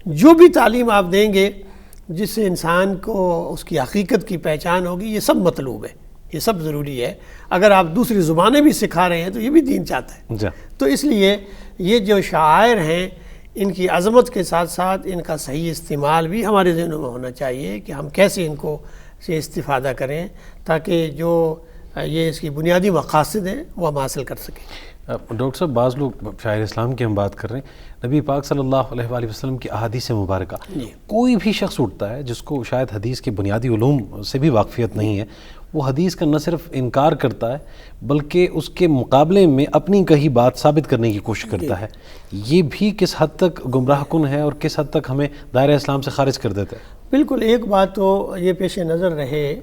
[SPEAKER 2] جو بھی تعلیم آپ دیں گے جس سے انسان کو اس کی حقیقت کی پہچان ہوگی، یہ سب مطلوب ہے، یہ سب ضروری ہے۔ اگر آپ دوسری زبانیں بھی سکھا رہے ہیں تو یہ بھی دین چاہتا ہے۔ تو اس لیے یہ جو شعائر ہیں ان کی عظمت کے ساتھ ساتھ ان کا صحیح استعمال بھی ہمارے ذہنوں میں ہونا چاہیے کہ ہم کیسے ان کو سے استفادہ کریں، تاکہ جو یہ اس کی بنیادی مقاصد ہیں وہ ہم حاصل کر سکیں۔
[SPEAKER 3] ڈاکٹر صاحب بعض لوگ شاعر اسلام کی ہم بات کر رہے ہیں، نبی پاک صلی اللہ علیہ وآلہ وسلم کی احادیث مبارکہ، کوئی بھی شخص اٹھتا ہے جس کو شاید حدیث کی بنیادی علوم سے بھی واقفیت نہیں ہے، وہ حدیث کا نہ صرف انکار کرتا ہے بلکہ اس کے مقابلے میں اپنی کہی بات ثابت کرنے کی کوشش کرتا ہے، یہ بھی کس حد تک گمراہ کن ہے اور کس حد تک ہمیں دائرہ اسلام سے خارج کر دیتا ہے؟
[SPEAKER 2] بالکل، ایک بات تو یہ پیش نظر رہے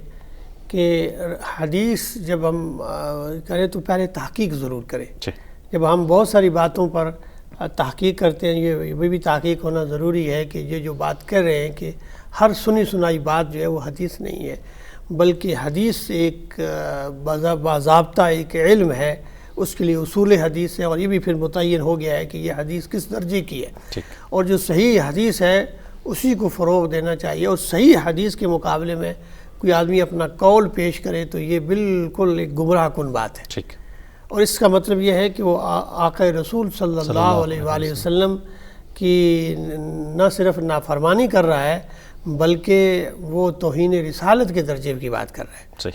[SPEAKER 2] کہ حدیث جب ہم کریں تو پہلے تحقیق ضرور کریں۔ جب ہم بہت ساری باتوں پر تحقیق کرتے ہیں، یہ بھی تحقیق ہونا ضروری ہے کہ یہ جو بات کر رہے ہیں کہ ہر سنی سنائی بات جو ہے وہ حدیث نہیں ہے، بلکہ حدیث ایک باضابطہ ایک علم ہے، اس کے لیے اصول حدیث ہے، اور یہ بھی پھر متعین ہو گیا ہے کہ یہ حدیث کس درجے کی ہے، اور جو صحیح حدیث ہے اسی کو فروغ دینا چاہیے، اور صحیح حدیث کے مقابلے میں کوئی آدمی اپنا قول پیش کرے تو یہ بالکل ایک گمراہ کن بات ہے۔ اور اس کا مطلب یہ ہے کہ وہ آقا رسول صلی اللہ علیہ وآلہ وسلم کی نہ صرف نافرمانی کر رہا ہے بلکہ وہ توہین رسالت کے درجے کی بات کر رہا ہے۔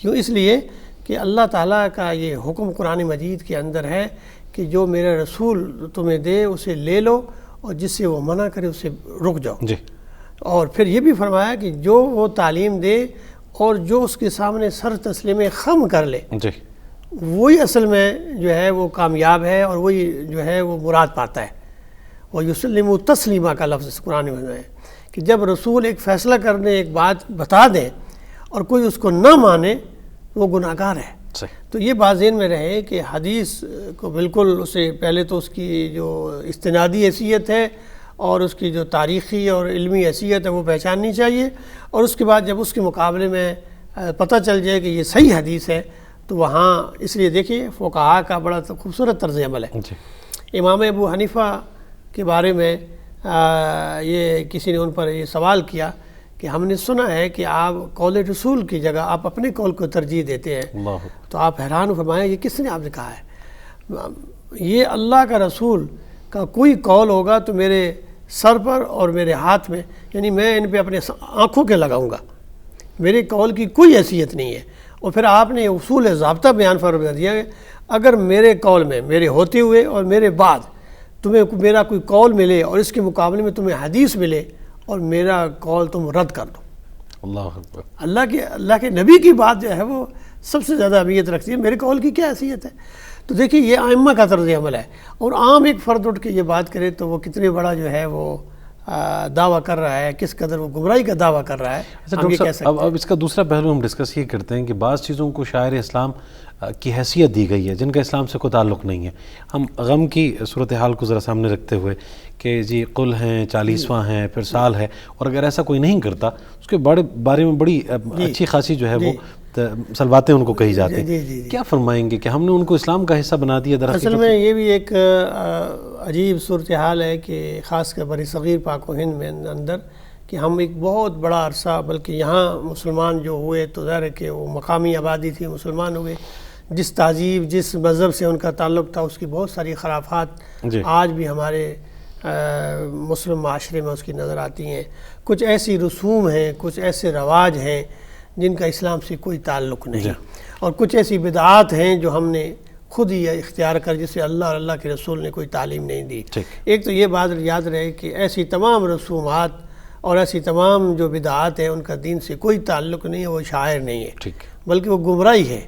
[SPEAKER 2] کیوں؟ اس لیے کہ اللہ تعالیٰ کا یہ حکم قرآن مجید کے اندر ہے کہ جو میرا رسول تمہیں دے اسے لے لو، اور جس سے وہ منع کرے اسے رک جاؤ۔ اور پھر یہ بھی فرمایا کہ جو وہ تعلیم دے اور جو اس کے سامنے سر تسلیم خم کر لے، وہی اصل میں جو ہے وہ کامیاب ہے، اور وہی جو ہے وہ مراد پاتا ہے۔ وہ یسلم تسلیمہ کا لفظ قرآن میں ہے کہ جب رسول ایک فیصلہ کرنے ایک بات بتا دیں اور کوئی اس کو نہ مانے وہ گناہ گار ہے۔ تو یہ بات ذہن میں رہے کہ حدیث کو بالکل اسے پہلے تو اس کی جو استنادی حیثیت ہے اور اس کی جو تاریخی اور علمی حیثیت ہے وہ پہچاننی چاہیے، اور اس کے بعد جب اس کے مقابلے میں پتہ چل جائے کہ یہ صحیح حدیث ہے تو وہاں، اس لیے دیکھیے فقہاء کا بڑا خوبصورت طرز عمل ہے۔ امام ابو حنیفہ کے بارے میں یہ کسی نے ان پر یہ سوال کیا کہ ہم نے سنا ہے کہ آپ قول رسول کی جگہ آپ اپنے قول کو ترجیح دیتے ہیں، تو آپ حیران فرمایا یہ کس نے آپ نے کہا ہے؟ یہ اللہ کا رسول کا کوئی قول ہوگا تو میرے سر پر اور میرے ہاتھ میں، یعنی میں ان پہ اپنے آنکھوں کے لگاؤں گا، میرے قول کی کوئی حیثیت نہیں ہے۔ اور پھر آپ نے اصول ضابطہ بیان فرما دیا کہ اگر میرے قول میں میرے ہوتے ہوئے اور میرے بعد تمہیں میرا کوئی قول ملے اور اس کے مقابلے میں تمہیں حدیث ملے اور میرا قول تم رد کر دو، اللہ کے نبی کی بات جو ہے وہ سب سے زیادہ اہمیت رکھتی ہے، میرے قول کی کیا حیثیت ہے؟ تو دیکھیے یہ ائمہ کا طرز عمل ہے، اور عام ایک فرد اٹھ کے یہ بات کرے تو وہ کتنے بڑا جو ہے وہ دعویٰ کر رہا ہے، کس قدر وہ گمراہی کا دعویٰ کر رہا ہے۔
[SPEAKER 3] اب اس کا دوسرا پہلو ہم ڈسکس یہ کرتے ہیں کہ بعض چیزوں کو شاعر اسلام کی حیثیت دی گئی ہے جن کا اسلام سے کوئی تعلق نہیں ہے۔ ہم غم کی صورتحال کو ذرا سامنے رکھتے ہوئے کہ جی قل ہیں، 40واں ہیں، پھر سال ہے، اور اگر ایسا کوئی نہیں کرتا اس کے بارے میں بڑی اچھی خاصی جو ہے وہ سلواتیں ان کو کہی جاتی ہیں، کیا فرمائیں گے کہ ہم نے ان کو اسلام کا حصہ بنا دیا؟
[SPEAKER 2] اصل میں یہ بھی ایک عجیب صورتحال ہے کہ خاص کر بر صغیر پاک و ہند میں اندر کہ ہم ایک بہت بڑا عرصہ، بلکہ یہاں مسلمان جو ہوئے تو ظاہر ہے کہ وہ مقامی آبادی تھی، مسلمان ہوئے، جس تہذیب جس مذہب سے ان کا تعلق تھا اس کی بہت ساری خرافات آج بھی ہمارے مسلم معاشرے میں اس کی نظر آتی ہیں۔ کچھ ایسی رسوم ہیں، کچھ ایسے رواج ہیں جن کا اسلام سے کوئی تعلق نہیں، اور کچھ ایسی بدعات ہیں جو ہم نے خود ہی اختیار کر جسے اللہ اور اللہ کے رسول نے کوئی تعلیم نہیں دی۔ ایک تو یہ بات یاد رہے کہ ایسی تمام رسومات اور ایسی تمام جو بدعات ہیں ان کا دین سے کوئی تعلق نہیں ہے، وہ شاعر نہیں ہے بلکہ وہ گمراہی ہے۔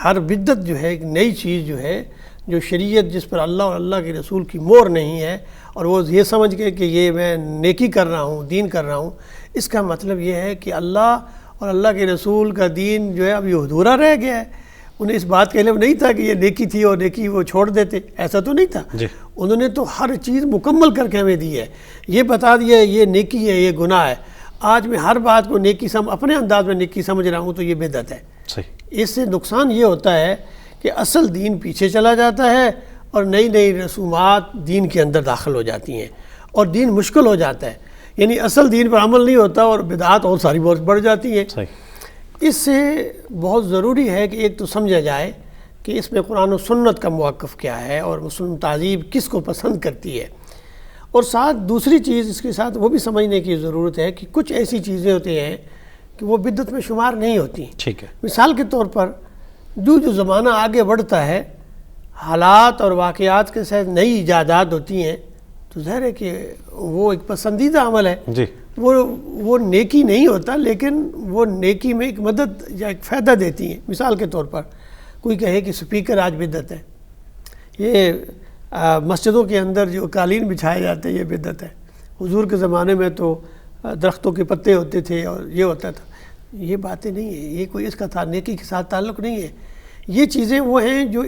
[SPEAKER 2] ہر بدعت جو ہے ایک نئی چیز جو ہے، جو شریعت جس پر اللہ اور اللہ کے رسول کی مہر نہیں ہے، اور وہ یہ سمجھ کے کہ یہ میں نیکی کر رہا ہوں، دین کر رہا ہوں، اس کا مطلب یہ ہے کہ اللہ اور اللہ کے رسول کا دین جو ہے اب یہ ادھورا رہ گیا ہے۔ انہیں اس بات کے علم نہیں تھا کہ یہ نیکی تھی اور نیکی وہ چھوڑ دیتے، ایسا تو نہیں تھا۔ انہوں نے تو ہر چیز مکمل کر کے ہمیں دی ہے، یہ بتا دیا یہ نیکی ہے، یہ گناہ ہے۔ آج میں ہر بات کو نیکی اپنے انداز میں نیکی سمجھ رہا ہوں تو یہ بدعت ہے۔ اس سے نقصان یہ ہوتا ہے کہ اصل دین پیچھے چلا جاتا ہے اور نئی نئی رسومات دین کے اندر داخل ہو جاتی ہیں اور دین مشکل ہو جاتا ہے، یعنی اصل دین پر عمل نہیں ہوتا اور بدعات اور ساری بہت بڑھ جاتی ہیں۔ اس سے بہت ضروری ہے کہ ایک تو سمجھا جائے کہ اس میں قرآن و سنت کا موقف کیا ہے اور مسلم تہذیب کس کو پسند کرتی ہے، اور ساتھ دوسری چیز اس کے ساتھ وہ بھی سمجھنے کی ضرورت ہے کہ کچھ ایسی چیزیں ہوتی ہیں کہ وہ بدعت میں شمار نہیں ہوتی۔ مثال کے طور پر جو زمانہ آگے بڑھتا ہے، حالات اور واقعات کے ساتھ نئی ایجادات ہوتی ہیں، تو ظاہر ہے کہ وہ ایک پسندیدہ عمل ہے.
[SPEAKER 3] جی
[SPEAKER 2] وہ نیکی نہیں ہوتا، لیکن وہ نیکی میں ایک مدد یا ایک فائدہ دیتی ہیں. مثال کے طور پر کوئی کہے کہ سپیکر آج بدعت ہے، یہ مسجدوں کے اندر جو قالین بچھائے جاتے ہیں یہ بدعت ہے. حضور کے زمانے میں تو درختوں کے پتے ہوتے تھے اور یہ ہوتا تھا. یہ باتیں نہیں ہیں، یہ کوئی اس کا تھا نیکی کے ساتھ تعلق نہیں ہے. یہ چیزیں وہ ہیں جو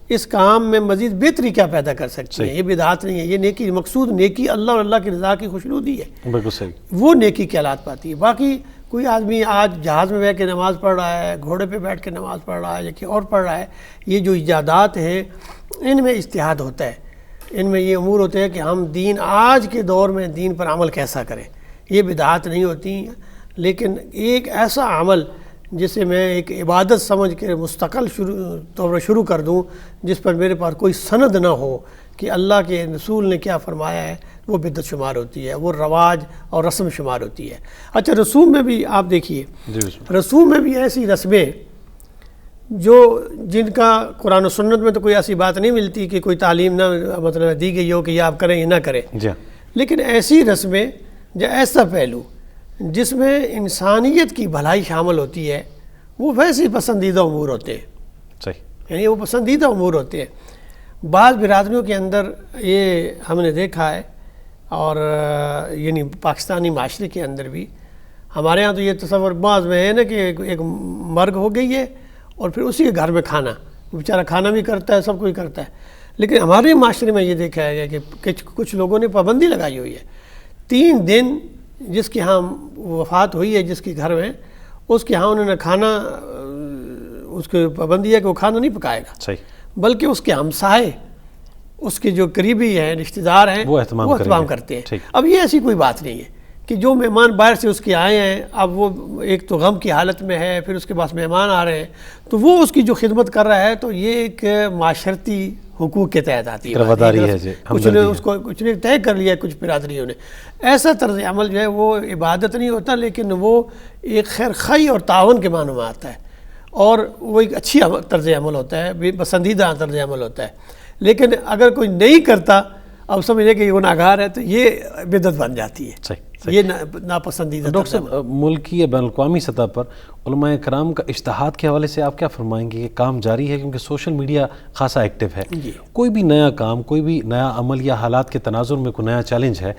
[SPEAKER 2] اس کام میں مزید بہتری کیا پیدا کر سکتی ہیں. یہ بدعات نہیں ہے، یہ نیکی. مقصود نیکی اللہ اور اللہ کی رضا کی خوشنودی ہے،
[SPEAKER 3] بالکل صحیح.
[SPEAKER 2] وہ نیکی کے حالات پاتی ہے. باقی کوئی آدمی آج جہاز میں بیٹھ کے نماز پڑھ رہا ہے، گھوڑے پہ بیٹھ کے نماز پڑھ رہا ہے یا کہ اور پڑھ رہا ہے، یہ جو ایجادات ہیں ان میں اجتہاد ہوتا ہے. ان میں یہ امور ہوتے ہیں کہ ہم آج کے دور میں دین پر عمل کیسا کریں. یہ بدعات نہیں ہوتی، لیکن ایک ایسا عمل جسے میں ایک عبادت سمجھ کے مستقل طور پر شروع کر دوں، جس پر میرے پاس کوئی سند نہ ہو کہ اللہ کے رسول نے کیا فرمایا ہے، وہ بدعت شمار ہوتی ہے، وہ رواج اور رسم شمار ہوتی ہے. اچھا، رسوم میں بھی آپ دیکھیے، رسوم میں بھی ایسی رسمیں جن کا قرآن و سنت میں تو کوئی ایسی بات نہیں ملتی کہ کوئی تعلیم نہ مطلب دی گئی ہو کہ یہ آپ کریں یہ نہ کریں. لیکن ایسی رسمیں یا ایسا پہلو جس میں انسانیت کی بھلائی شامل ہوتی ہے، وہ ویسے پسندیدہ امور ہوتے ہیں.
[SPEAKER 3] صحیح.
[SPEAKER 2] یعنی وہ پسندیدہ امور ہوتے ہیں. بعض برادریوں کے اندر یہ ہم نے دیکھا ہے، اور یعنی پاکستانی معاشرے کے اندر بھی. ہمارے ہاں تو یہ تصور بعض میں ہے نا کہ ایک مرگ ہو گئی ہے اور پھر اسی کے گھر میں کھانا، بیچارہ کھانا بھی کرتا ہے، سب کچھ کرتا ہے. لیکن ہمارے معاشرے میں یہ دیکھا گیا کہ کچھ لوگوں نے پابندی لگائی ہوئی ہے. 3 دن جس کی ہاں وفات ہوئی ہے، جس کے گھر میں، اس کے ہاں انہوں نے کھانا، اس کی پابندی ہے کہ وہ کھانا نہیں پکائے گا. صحیح. بلکہ اس کے ہمسائے، اس کے جو قریبی ہیں، رشتہ دار ہیں، وہ اہتمام کرتے ہیں. اب یہ ایسی کوئی بات نہیں ہے کہ جو مہمان باہر سے اس کے آئے ہیں، اب وہ ایک تو غم کی حالت میں ہے، پھر اس کے پاس مہمان آ رہے ہیں، تو وہ اس کی جو خدمت کر رہا ہے، تو یہ ایک معاشرتی حقوق کے تحت آتی ہے.
[SPEAKER 3] رواداری ہے جی.
[SPEAKER 2] کچھ نے طے کر لیا کچھ برادریوں نے. ایسا طرز عمل جو ہے وہ عبادت نہیں ہوتا، لیکن وہ ایک خیر خواہی اور تعاون کے معنوں میں آتا ہے، اور وہ ایک اچھی طرز عمل ہوتا ہے، پسندیدہ طرز عمل ہوتا ہے. لیکن اگر کوئی نہیں کرتا، اب سمجھے کہ یہ گناہگار ہے، تو یہ بدعت بن جاتی ہے. یہ ناپسندیدہ.
[SPEAKER 3] ڈاکٹر صاحب، ملکی یا بین الاقوامی سطح پر علماء کرام کا اجتہاد کے حوالے سے آپ کیا فرمائیں گے؟ یہ کام جاری ہے کیونکہ سوشل میڈیا خاصا ایکٹیو ہے. کوئی بھی نیا کام، کوئی بھی نیا عمل یا حالات کے تناظر میں کوئی نیا چیلنج ہے،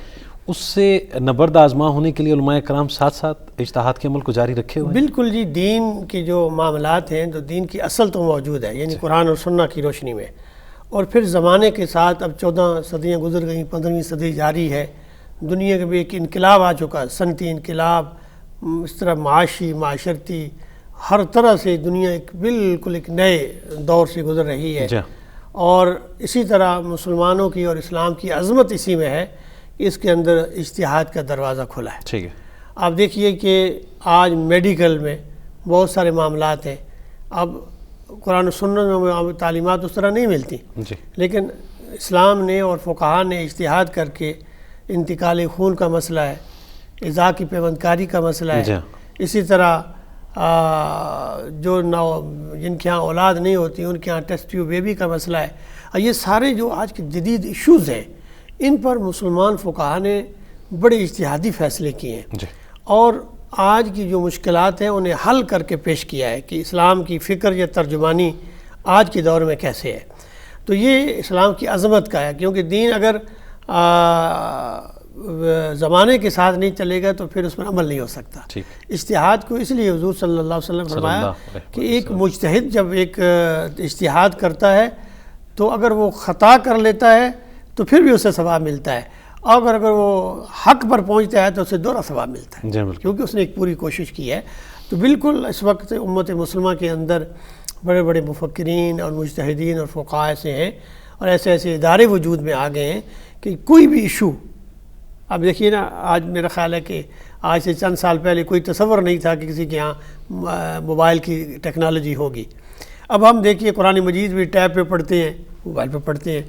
[SPEAKER 3] اس سے نبرد آزما ہونے کے لیے علماء کرام ساتھ ساتھ اجتہاد کے عمل کو جاری رکھے ہوئے ہیں.
[SPEAKER 2] بالکل جی. دین کے جو معاملات ہیں، تو دین کی اصل تو موجود ہے، یعنی قرآن اور سنت کی روشنی میں. اور پھر زمانے کے ساتھ اب 14 صدیاں گزر گئیں، 15ویں صدی جاری ہے. دنیا کے بھی ایک انقلاب آ چکا، صنعتی انقلاب. اس طرح معاشی، معاشرتی، ہر طرح سے دنیا بالکل ایک نئے دور سے گزر رہی ہے. اور اسی طرح مسلمانوں کی اور اسلام کی عظمت اسی میں ہے کہ اس کے اندر اجتہاد کا دروازہ کھلا ہے. ٹھیک ہے. آپ دیکھیے کہ آج میڈیکل میں بہت سارے معاملات ہیں. اب قرآن و سنت میں تعلیمات اس طرح نہیں ملتی، لیکن اسلام نے اور فقہاء نے اجتہاد کر کے انتقال خون کا مسئلہ ہے، اذا کی پیوند کاری کا مسئلہ ہے، اسی طرح جن کے ہاں اولاد نہیں ہوتی ان کے ہاں ٹیسٹ ٹیوب بیبی کا مسئلہ ہے. یہ سارے جو آج کے جدید ایشوز ہیں، ان پر مسلمان فقہاء نے بڑے اجتہادی فیصلے کیے ہیں، اور آج کی جو مشکلات ہیں انہیں حل کر کے پیش کیا ہے کہ اسلام کی فکر یا ترجمانی آج کے دور میں کیسے ہے. تو یہ اسلام کی عظمت کا ہے، کیونکہ دین اگر زمانے کے ساتھ نہیں چلے گا تو پھر اس پر عمل نہیں ہو سکتا. اجتہاد کو اس لیے حضور صلی اللہ علیہ وسلم فرمایا کہ ایک مجتہد جب ایک اجتہاد کرتا ہے تو اگر وہ خطا کر لیتا ہے تو پھر بھی اسے ثواب ملتا ہے، اور اگر وہ حق پر پہنچتا ہے تو اسے دوہرا ثواب ملتا ہے، کیونکہ اس نے ایک پوری کوشش کی ہے. تو بالکل اس وقت امت مسلمہ کے اندر بڑے بڑے مفکرین اور مجتہدین اور فقہاء ایسے ہیں، اور ایسے ایسے ادارے وجود میں آ گئے ہیں کہ کوئی بھی ایشو، اب دیکھیے نا، آج میرا خیال ہے کہ آج سے چند سال پہلے کوئی تصور نہیں تھا کہ کسی کے ہاں موبائل کی ٹیکنالوجی ہوگی. اب ہم دیکھیے قرآن مجید بھی ٹیب پہ پڑھتے ہیں، موبائل پہ پڑھتے ہیں.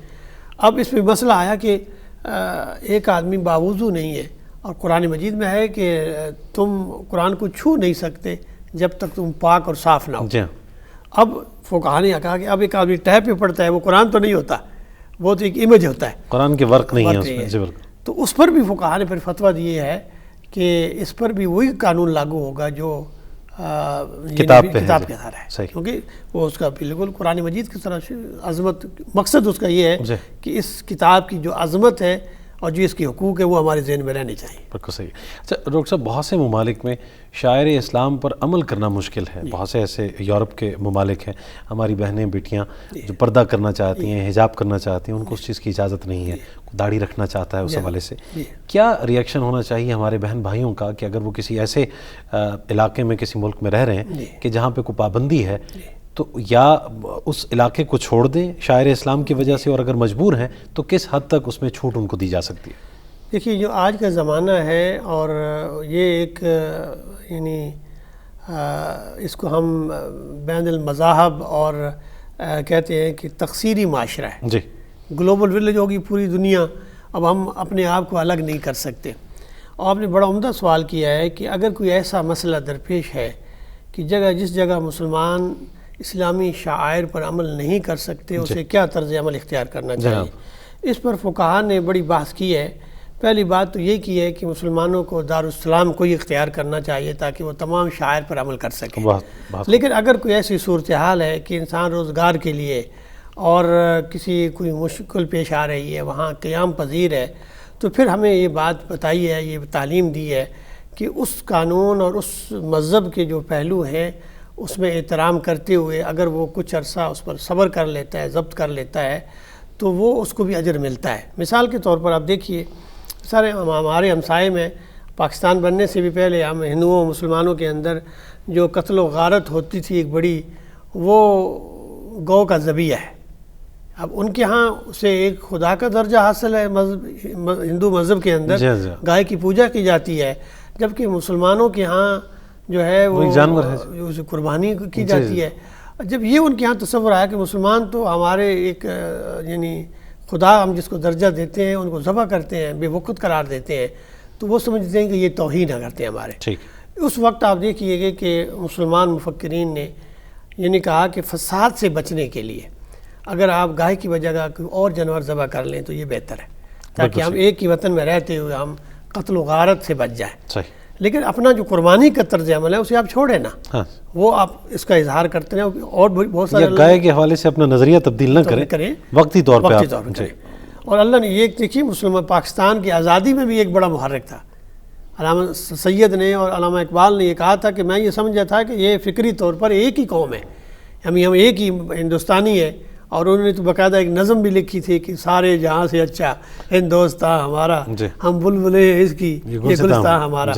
[SPEAKER 2] اب اس میں مسئلہ آیا کہ ایک آدمی باوضو نہیں ہے، اور قرآن مجید میں ہے کہ تم قرآن کو چھو نہیں سکتے جب تک تم پاک اور صاف نہ ہو. اب فقہا نے کہا کہ اب ایک آدمی ٹیپ پہ پڑھتا ہے، وہ قرآن تو نہیں ہوتا، وہ تو ایک امیج ہوتا ہے،
[SPEAKER 3] قرآن کے ورق نہیں ہے اس میں. جی بالکل.
[SPEAKER 2] تو اس پر بھی فقہا نے پھر فتویٰ دیے ہے کہ اس پر بھی وہی قانون لاگو ہوگا جو
[SPEAKER 3] کتاب پہ
[SPEAKER 2] کتاب کے سارا ہے، کیونکہ وہ اس کا بالکل قرآن مجید کی طرح عظمت، مقصد اس کا یہ ہے کہ اس کتاب کی جو عظمت ہے اور جو اس کی حقوق ہے وہ ہمارے ذہن میں رہنی چاہیے.
[SPEAKER 3] بالکل صحیح. اچھا ڈاکٹر صاحب، بہت سے ممالک میں شاعر اسلام پر عمل کرنا مشکل ہے. بہت سے ایسے یورپ کے ممالک ہیں، ہماری بہنیں بیٹیاں جو پردہ کرنا چاہتی ہیں، حجاب کرنا چاہتی ہیں، ان کو اس چیز کی اجازت نہیں ہے، داڑھی رکھنا چاہتا ہے. اس حوالے سے کیا ریئیکشن ہونا چاہیے ہمارے بہن بھائیوں کا کہ اگر وہ کسی ایسے علاقے میں، کسی ملک میں رہ رہے ہیں کہ جہاں پہ کوئی پابندی ہے، تو یا اس علاقے کو چھوڑ دیں شاعر اسلام کی وجہ سے، اور اگر مجبور ہیں تو کس حد تک اس میں چھوٹ ان کو دی جا سکتی ہے؟
[SPEAKER 2] دیکھیے، جو آج کا زمانہ ہے اور یہ ایک یعنی اس کو ہم بین المذاہب اور کہتے ہیں کہ تقصیری معاشرہ ہے.
[SPEAKER 3] جی.
[SPEAKER 2] گلوبل ولیج ہوگی پوری دنیا، اب ہم اپنے آپ کو الگ نہیں کر سکتے. اور آپ نے بڑا عمدہ سوال کیا ہے کہ اگر کوئی ایسا مسئلہ درپیش ہے کہ جس جگہ مسلمان اسلامی شعائر پر عمل نہیں کر سکتے، اسے کیا طرز عمل اختیار کرنا چاہیے. اس پر فقہا نے بڑی بحث کی ہے. پہلی بات تو یہ کی ہے کہ مسلمانوں کو دارالسلام کو ہی اختیار کرنا چاہیے تاکہ وہ تمام شعائر پر عمل کر سکیں. لیکن اگر کوئی ایسی صورتحال ہے کہ انسان روزگار کے لیے اور کوئی مشکل پیش آ رہی ہے، وہاں قیام پذیر ہے، تو پھر ہمیں یہ بات بتائی ہے، یہ تعلیم دی ہے کہ اس قانون اور اس مذہب کے جو پہلو ہیں اس میں احترام کرتے ہوئے اگر وہ کچھ عرصہ اس پر صبر کر لیتا ہے، ضبط کر لیتا ہے، تو وہ اس کو بھی اجر ملتا ہے. مثال کے طور پر آپ دیکھیے، ہمارے ہمسائے میں پاکستان بننے سے بھی پہلے ہم ہندوؤں مسلمانوں کے اندر جو قتل و غارت ہوتی تھی ایک بڑی، وہ گو کا ذبیحہ ہے. اب ان کے ہاں اسے ایک خدا کا درجہ حاصل ہے، ہندو مذہب کے اندر گائے کی پوجا کی جاتی ہے، جبکہ مسلمانوں کے ہاں جو ہے وہ جانور ہے، اسے قربانی کی جاتی ہے. جب یہ ان کے ہاں تصور آیا کہ مسلمان تو ہمارے ایک یعنی خدا ہم جس کو درجہ دیتے ہیں ان کو ذبح کرتے ہیں، بے وقت قرار دیتے ہیں، تو وہ سمجھتے ہیں کہ یہ توہین کرتے ہیں ہمارے. اس وقت آپ دیکھیے گا کہ مسلمان مفکرین نے یعنی کہا کہ فساد سے بچنے کے لیے اگر آپ گائے کی بجائے کوئی اور جانور ذبح کر لیں تو یہ بہتر ہے، تاکہ ہم ایک ہی وطن میں رہتے ہوئے ہم قتل و غارت سے بچ جائیں. لیکن اپنا جو قربانی کا طرز عمل ہے اسے آپ چھوڑیں نا، وہ آپ اس کا اظہار کرتے ہیں اور بہت سارے
[SPEAKER 3] گائے کے حوالے سے اپنا نظریہ تبدیل نہ کریں، وقتی طور پہ
[SPEAKER 2] کریں. اور اللہ نے یہ دیکھیے، مسلمان پاکستان کی آزادی میں بھی ایک بڑا محرک تھا. علامہ سید نے اور علامہ اقبال نے یہ کہا تھا کہ میں یہ سمجھا تھا کہ یہ فکری طور پر ایک ہی قوم ہے، ہم ایک ہی ہندوستانی ہے. اور انہوں نے تو باقاعدہ ایک نظم بھی لکھی تھی کہ سارے جہاں سے اچھا ہندوستان ہمارا، ہم بلبلے اس کی یہ گلستان ہمارا.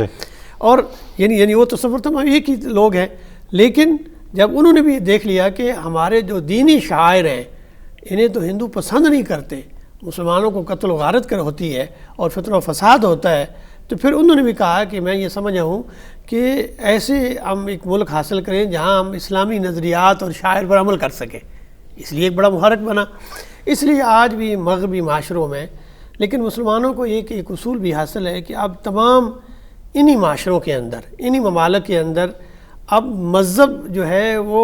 [SPEAKER 2] اور یعنی وہ تصور تھا ہم ایک ہی لوگ ہیں. لیکن جب انہوں نے بھی دیکھ لیا کہ ہمارے جو دینی شاعر ہیں انہیں تو ہندو پسند نہیں کرتے، مسلمانوں کو قتل و غارت ہوتی ہے اور فتنہ و فساد ہوتا ہے، تو پھر انہوں نے بھی کہا کہ میں یہ سمجھا ہوں کہ ایسے ہم ایک ملک حاصل کریں جہاں ہم اسلامی نظریات اور شاعر پر عمل کر سکیں. اس لیے ایک بڑا محرک بنا. اس لیے آج بھی مغربی معاشروں میں، لیکن مسلمانوں کو ایک اصول بھی حاصل ہے کہ اب تمام انہی معاشروں کے اندر، انہی ممالک کے اندر اب مذہب جو ہے وہ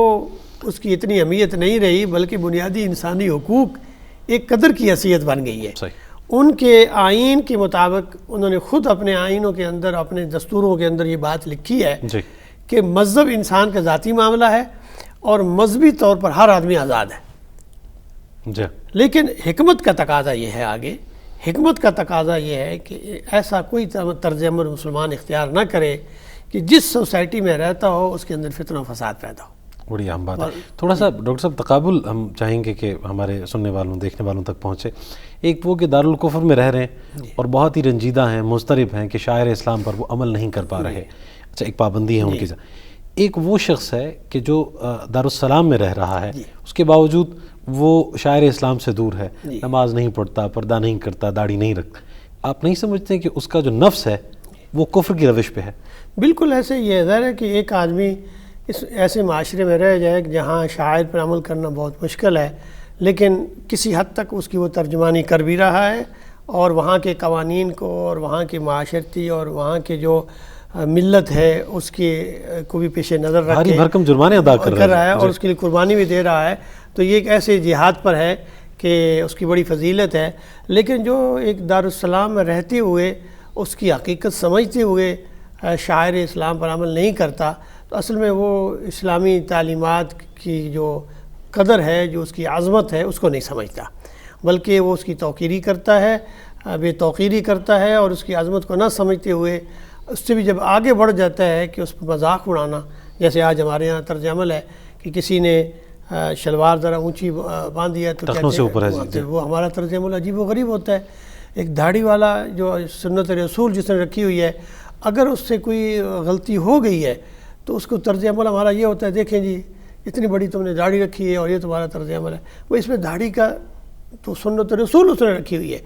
[SPEAKER 2] اس کی اتنی اہمیت نہیں رہی، بلکہ بنیادی انسانی حقوق ایک قدر کی حیثیت بن گئی ہے. ان کے آئین کے مطابق انہوں نے خود اپنے آئینوں کے اندر، اپنے دستوروں کے اندر یہ بات لکھی ہے کہ مذہب انسان کا ذاتی معاملہ ہے اور مذہبی طور پر ہر آدمی آزاد ہے. لیکن حکمت کا تقاضا یہ ہے، آگے حکمت کا تقاضا یہ ہے کہ ایسا کوئی طرز عمل مسلمان اختیار نہ کرے کہ جس سوسائٹی میں رہتا ہو اس کے اندر فتنہ و فساد پیدا ہو.
[SPEAKER 3] بڑی اہم بات ہے. تھوڑا سا ڈاکٹر صاحب تقابل ہم چاہیں گے کہ ہمارے سننے والوں، دیکھنے والوں تک پہنچے. ایک وہ کہ دارالکفر میں رہ رہے ہیں اور بہت ہی رنجیدہ ہیں، مضطرب ہیں کہ شاعر اسلام پر وہ عمل نہیں کر پا رہے. اچھا، ایک پابندی ہے ان کی. ایک وہ شخص ہے کہ جو دارالسلام میں رہ رہا ہے، اس کے باوجود وہ شاعر اسلام سے دور ہے، نماز نہیں پڑھتا، پردہ نہیں کرتا، داڑھی نہیں رکھتا. آپ نہیں سمجھتے کہ اس کا جو نفس ہے وہ کفر کی روش پہ ہے؟
[SPEAKER 2] بالکل ایسے ہی ہے. ظاہر ہے کہ ایک آدمی اس ایسے معاشرے میں رہ جائے جہاں شاعر پر عمل کرنا بہت مشکل ہے، لیکن کسی حد تک اس کی وہ ترجمانی کر بھی رہا ہے اور وہاں کے قوانین کو اور وہاں کے معاشرتی اور وہاں کے جو ملت ہے اس کے کو بھی پیش نظر رکھ
[SPEAKER 3] بھاری
[SPEAKER 2] کے
[SPEAKER 3] بھرکم جرمانے ادا کر رہا
[SPEAKER 2] ہے اور اس کے لیے قربانی بھی دے رہا ہے، تو یہ ایک ایسے جہاد پر ہے کہ اس کی بڑی فضیلت ہے۔ لیکن جو ایک دارالسلام میں رہتے ہوئے اس کی حقیقت سمجھتے ہوئے شاعر اسلام پر عمل نہیں کرتا، تو اصل میں وہ اسلامی تعلیمات کی جو قدر ہے، جو اس کی عظمت ہے، اس کو نہیں سمجھتا، بلکہ وہ اس کی توقیری کرتا ہے، بے توقیری کرتا ہے، اور اس کی عظمت کو نہ سمجھتے ہوئے اس سے بھی جب آگے بڑھ جاتا ہے کہ اس پر مذاق اڑانا، جیسے آج ہمارے یہاں طرز عمل ہے کہ کسی نے شلوار ذرا اونچی باندھ دیا تو
[SPEAKER 3] ٹخنوں سے اوپر ہے،
[SPEAKER 2] کہتے ہیں وہ ہمارا طرز عمل عجیب و غریب ہوتا ہے۔ ایک داڑھی والا جو سنت رسول جس نے رکھی ہوئی ہے، اگر اس سے کوئی غلطی ہو گئی ہے تو اس کو طرز عمل ہمارا یہ ہوتا ہے، دیکھیں جی اتنی بڑی تم نے داڑھی رکھی ہے اور یہ تمہارا طرز عمل ہے۔ وہ اس میں داڑھی کا تو سنت رسول اس نے رکھی ہوئی ہے،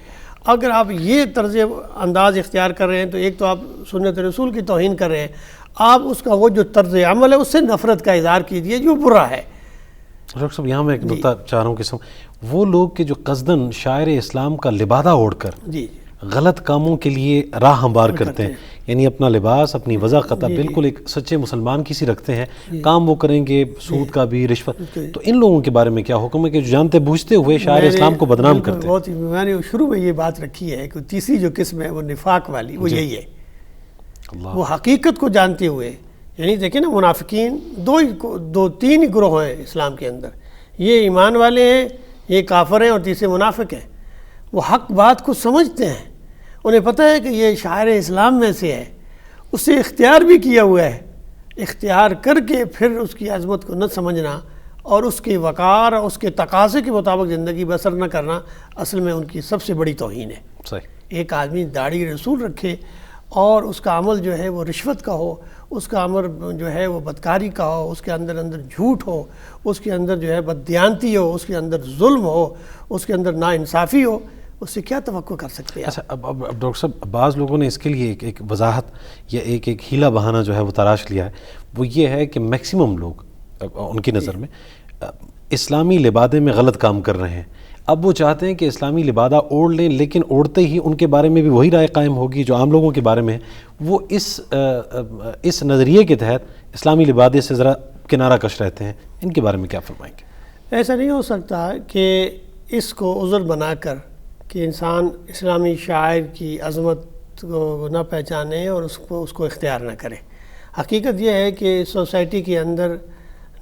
[SPEAKER 2] اگر آپ یہ طرز انداز اختیار کر رہے ہیں تو ایک تو آپ سنت رسول کی توہین کر رہے ہیں، آپ اس کا وہ جو طرز عمل ہے اس سے نفرت کا اظہار کیجئے جو برا ہے۔
[SPEAKER 3] ڈاکٹر صاحب یہاں میں ایک نقطہ چاہ رہا ہوں کہ وہ لوگ کہ جو قصداً شاعر اسلام کا لبادہ اوڑھ کر
[SPEAKER 2] جی
[SPEAKER 3] غلط کاموں کے لیے راہ ہموار کرتے ہیں، یعنی اپنا لباس، اپنی وضاقت بالکل ایک سچے مسلمان کی سی رکھتے ہیں، کام وہ کریں گے سود کا بھی، رشوت، تو ان لوگوں کے بارے میں کیا حکم ہے کہ جو جانتے بوجھتے ہوئے شاعر اسلام کو بدنام کرتے ہیں؟
[SPEAKER 2] بہت میں نے شروع میں یہ بات رکھی ہے کہ تیسری جو قسم ہے وہ نفاق والی، وہ یہی ہے، وہ حقیقت کو جانتے ہوئے، یعنی دیکھیں نا منافقین دو تین ہی گروہ ہیں اسلام کے اندر، یہ ایمان والے ہیں، یہ کافر ہیں، اور تیسرے منافق ہیں۔ وہ حق بات کو سمجھتے ہیں، انہیں پتہ ہے کہ یہ شاعر اسلام میں سے ہے، اسے اختیار بھی کیا ہوا ہے، اختیار کر کے پھر اس کی عظمت کو نہ سمجھنا اور اس کے وقار اور اس کے تقاضے کے مطابق زندگی بسر نہ کرنا اصل میں ان کی سب سے بڑی توہین ہے۔
[SPEAKER 3] صحیح۔
[SPEAKER 2] ایک آدمی داڑھی رسول رکھے اور اس کا عمل جو ہے وہ رشوت کا ہو، اس کا عمل جو ہے وہ بدکاری کا ہو، اس کے اندر جھوٹ ہو، اس کے اندر جو ہے بددیانتی ہو، اس کے اندر ظلم ہو، اس کے اندر ناانصافی ہو، اس سے کیا توقع کر سکتے ہیں؟
[SPEAKER 3] اچھا اب ڈاکٹر صاحب بعض لوگوں نے اس کے لیے ایک وضاحت یا ایک ہیلا بہانہ جو ہے وہ تراش لیا ہے، وہ یہ ہے کہ میکسیمم لوگ ان کی نظر میں اسلامی لبادے میں غلط کام کر رہے ہیں، اب وہ چاہتے ہیں کہ اسلامی لبادہ اوڑھ لیں، لیکن اوڑھتے ہی ان کے بارے میں بھی وہی رائے قائم ہوگی جو عام لوگوں کے بارے میں ہے، وہ اس نظریے کے تحت اسلامی لبادے سے ذرا کنارہ کش رہتے ہیں، ان کے بارے میں کیا فرمائیں گے؟
[SPEAKER 2] ایسا نہیں ہو سکتا کہ اس کو عذر بنا کر کہ انسان اسلامی شاعر کی عظمت کو نہ پہچانے اور اس کو اختیار نہ کرے۔ حقیقت یہ ہے کہ سوسائٹی کے اندر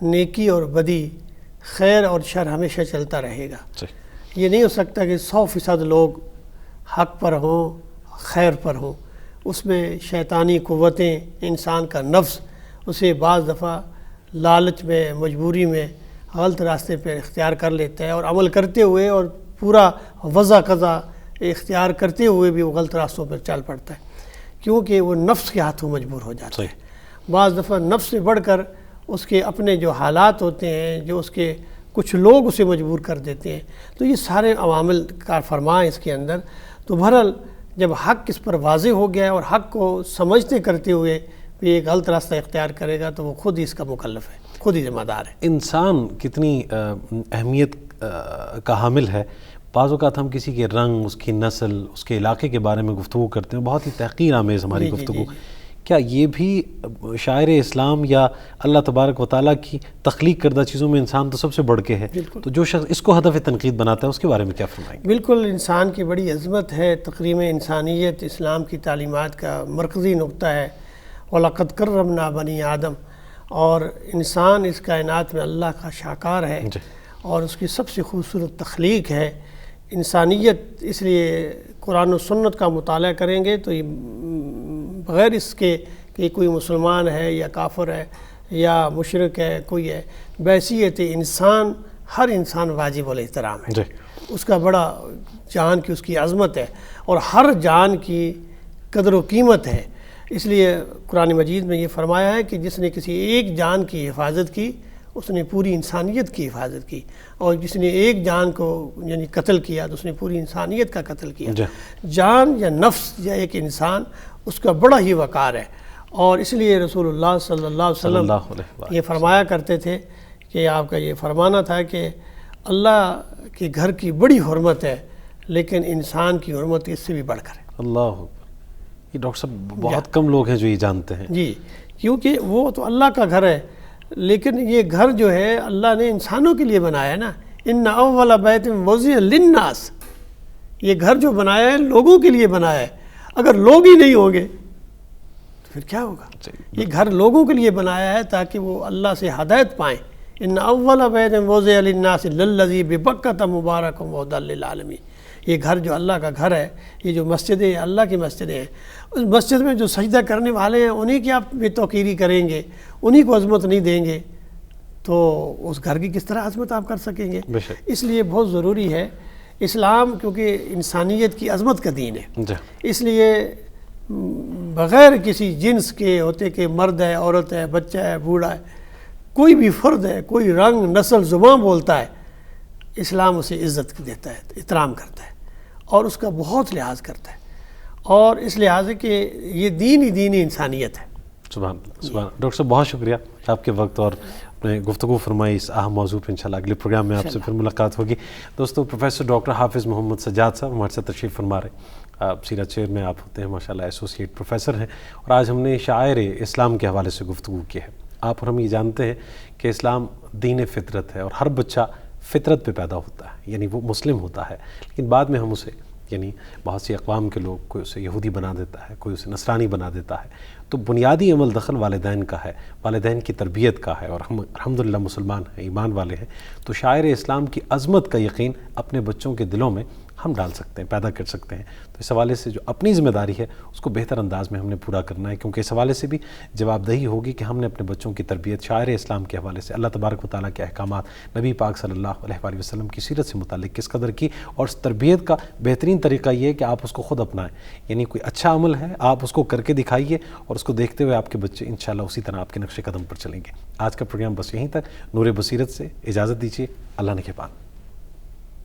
[SPEAKER 2] نیکی اور بدی، خیر اور شر ہمیشہ چلتا رہے گا۔ یہ نہیں ہو سکتا کہ 100% لوگ حق پر ہوں، خیر پر ہوں، اس میں شیطانی قوتیں، انسان کا نفس اسے بعض دفعہ لالچ میں، مجبوری میں غلط راستے پہ اختیار کر لیتا ہے، اور عمل کرتے ہوئے اور پورا وضع قضا اختیار کرتے ہوئے بھی وہ غلط راستوں پر چل پڑتا ہے، کیونکہ وہ نفس کے ہاتھوں مجبور ہو جاتا ہے۔ بعض دفعہ نفس سے بڑھ کر اس کے اپنے جو حالات ہوتے ہیں، جو اس کے کچھ لوگ اسے مجبور کر دیتے ہیں، تو یہ سارے عوامل کا فرما ہے اس کے اندر۔ تو بہرحال جب حق اس پر واضح ہو گیا ہے اور حق کو سمجھتے کرتے ہوئے بھی ایک غلط راستہ اختیار کرے گا تو وہ خود ہی اس کا مکلف ہے، خود ہی ذمہ دار ہے۔
[SPEAKER 3] انسان کتنی اہمیت کا حامل ہے، بعض اوقات ہم کسی کے رنگ، اس کی نسل، اس کے علاقے کے بارے میں گفتگو کرتے ہیں، بہت ہی تحقیر آمیز ہماری گفتگو، کیا یہ بھی شاعر اسلام یا اللہ تبارک و تعالیٰ کی تخلیق کردہ چیزوں میں انسان تو سب سے بڑھ کے ہے، تو جو شخص اس کو ہدف تنقید بناتا ہے اس کے بارے میں کیا فرمائیں گے؟
[SPEAKER 2] بالکل انسان کی بڑی عظمت ہے، تقریم انسانیت اسلام کی تعلیمات کا مرکزی نقطہ ہے، وَلَقَدْ كَرَّمْنَا بَنِي آدم، اور انسان اس کائنات میں اللہ کا شاکار ہے اور اس کی سب سے خوبصورت تخلیق ہے۔ انسانیت اس لیے قرآن و سنت کا مطالعہ کریں گے تو یہ بغیر اس کے کہ کوئی مسلمان ہے یا کافر ہے یا مشرک ہے کوئی ہے، بحیثیت انسان ہر انسان واجب الاحترام ہے، اس کا بڑا جان کی اس کی عظمت ہے اور ہر جان کی قدر و قیمت ہے۔ اس لیے قرآن مجید میں یہ فرمایا ہے کہ جس نے کسی ایک جان کی حفاظت کی اس نے پوری انسانیت کی حفاظت کی، اور جس نے ایک جان کو یعنی قتل کیا تو اس نے پوری انسانیت کا قتل کیا۔ جان یا نفس یا ایک انسان اس کا بڑا ہی وقار ہے، اور اس لیے رسول اللہ صلی اللہ علیہ وسلم یہ فرمایا کرتے تھے کہ آپ کا یہ فرمانا تھا کہ اللہ کے گھر کی بڑی حرمت ہے لیکن انسان کی حرمت اس سے بھی بڑھ کر ہے۔
[SPEAKER 3] اللہ یہ ڈاکٹر صاحب بہت کم لوگ ہیں جو یہ جانتے ہیں.
[SPEAKER 2] جی کیونکہ وہ تو اللہ کا گھر ہے، لیکن یہ گھر جو ہے اللہ نے انسانوں کے لیے بنایا ہے نا. ان اول بیت وضع للناس، یہ گھر جو بنایا ہے لوگوں کے لیے بنایا ہے. اگر لوگ ہی نہیں ہوں گے تو پھر کیا ہوگا؟ یہ گھر لوگوں کے لیے بنایا ہے تاکہ وہ اللہ سے ہدایت پائیں. ان اول بیت وضع للناس للذی ببکۃ مبارک وہدی للعالمین. یہ گھر جو اللہ کا گھر ہے، یہ جو مسجدیں اللہ کی مسجدیں ہیں، اس مسجد میں جو سجدہ کرنے والے ہیں انہیں کی آپ بے توقیری کریں گے، انہیں کو عظمت نہیں دیں گے تو اس گھر کی کس طرح عظمت آپ کر سکیں گے؟ اس لیے بہت ضروری ہے. اسلام کیونکہ انسانیت کی عظمت کا دین ہے، اس لیے بغیر کسی جنس کے ہوتے کہ مرد ہے، عورت ہے، بچہ ہے، بوڑھا ہے، کوئی بھی فرد ہے، کوئی رنگ نسل زبان بولتا ہے، اسلام اسے عزت دیتا ہے، احترام کرتا ہے اور اس کا بہت لحاظ کرتا ہے. اور اس لحاظ سے کہ یہ دین ہی دین انسانیت ہے.
[SPEAKER 3] سبحان سبحان. ڈاکٹر صاحب بہت شکریہ آپ کے وقت اور اپنے گفتگو فرمائی اس اہم موضوع پہ. انشاءاللہ اگلے پروگرام میں آپ سے پھر ملاقات ہوگی. دوستو پروفیسر ڈاکٹر حافظ محمد سجاد صاحب ہمارے ساتھ تشریف فرما رہے. سیرت شعر میں آپ ہوتے ہیں ماشاءاللہ ایسوسیٹ پروفیسر ہیں، اور آج ہم نے شاعر اسلام کے حوالے سے گفتگو کی ہے. آپ اور ہم یہ جانتے ہیں کہ اسلام دین فطرت ہے اور ہر بچہ فطرت پہ پیدا ہوتا ہے، یعنی وہ مسلم ہوتا ہے، لیکن بعد میں ہم اسے یعنی بہت سی اقوام کے لوگ کوئی اسے یہودی بنا دیتا ہے، کوئی اسے نصرانی بنا دیتا ہے. تو بنیادی عمل دخل والدین کا ہے، والدین کی تربیت کا ہے، اور ہم الحمدللہ مسلمان ہیں، ایمان والے ہیں. تو شاعر اسلام کی عظمت کا یقین اپنے بچوں کے دلوں میں ہم ڈال سکتے ہیں، پیدا کر سکتے ہیں. تو اس حوالے سے جو اپنی ذمہ داری ہے اس کو بہتر انداز میں ہم نے پورا کرنا ہے، کیونکہ اس حوالے سے بھی جواب دہی ہوگی کہ ہم نے اپنے بچوں کی تربیت شاعر اسلام کے حوالے سے اللہ تبارک و تعالیٰ کے احکامات، نبی پاک صلی اللہ علیہ وآلہ وسلم کی سیرت سے متعلق کس قدر کی. اور اس تربیت کا بہترین طریقہ یہ ہے کہ آپ اس کو خود اپنائیں، یعنی کوئی اچھا عمل ہے آپ اس کو کر کے دکھائیے اور اس کو دیکھتے ہوئے آپ کے بچے انشاءاللہ اسی طرح آپ کے نقش قدم پر چلیں گے. آج کا پروگرام بس یہیں تک. نور بصیرت سے اجازت دیجیے. اللہ نگہبان.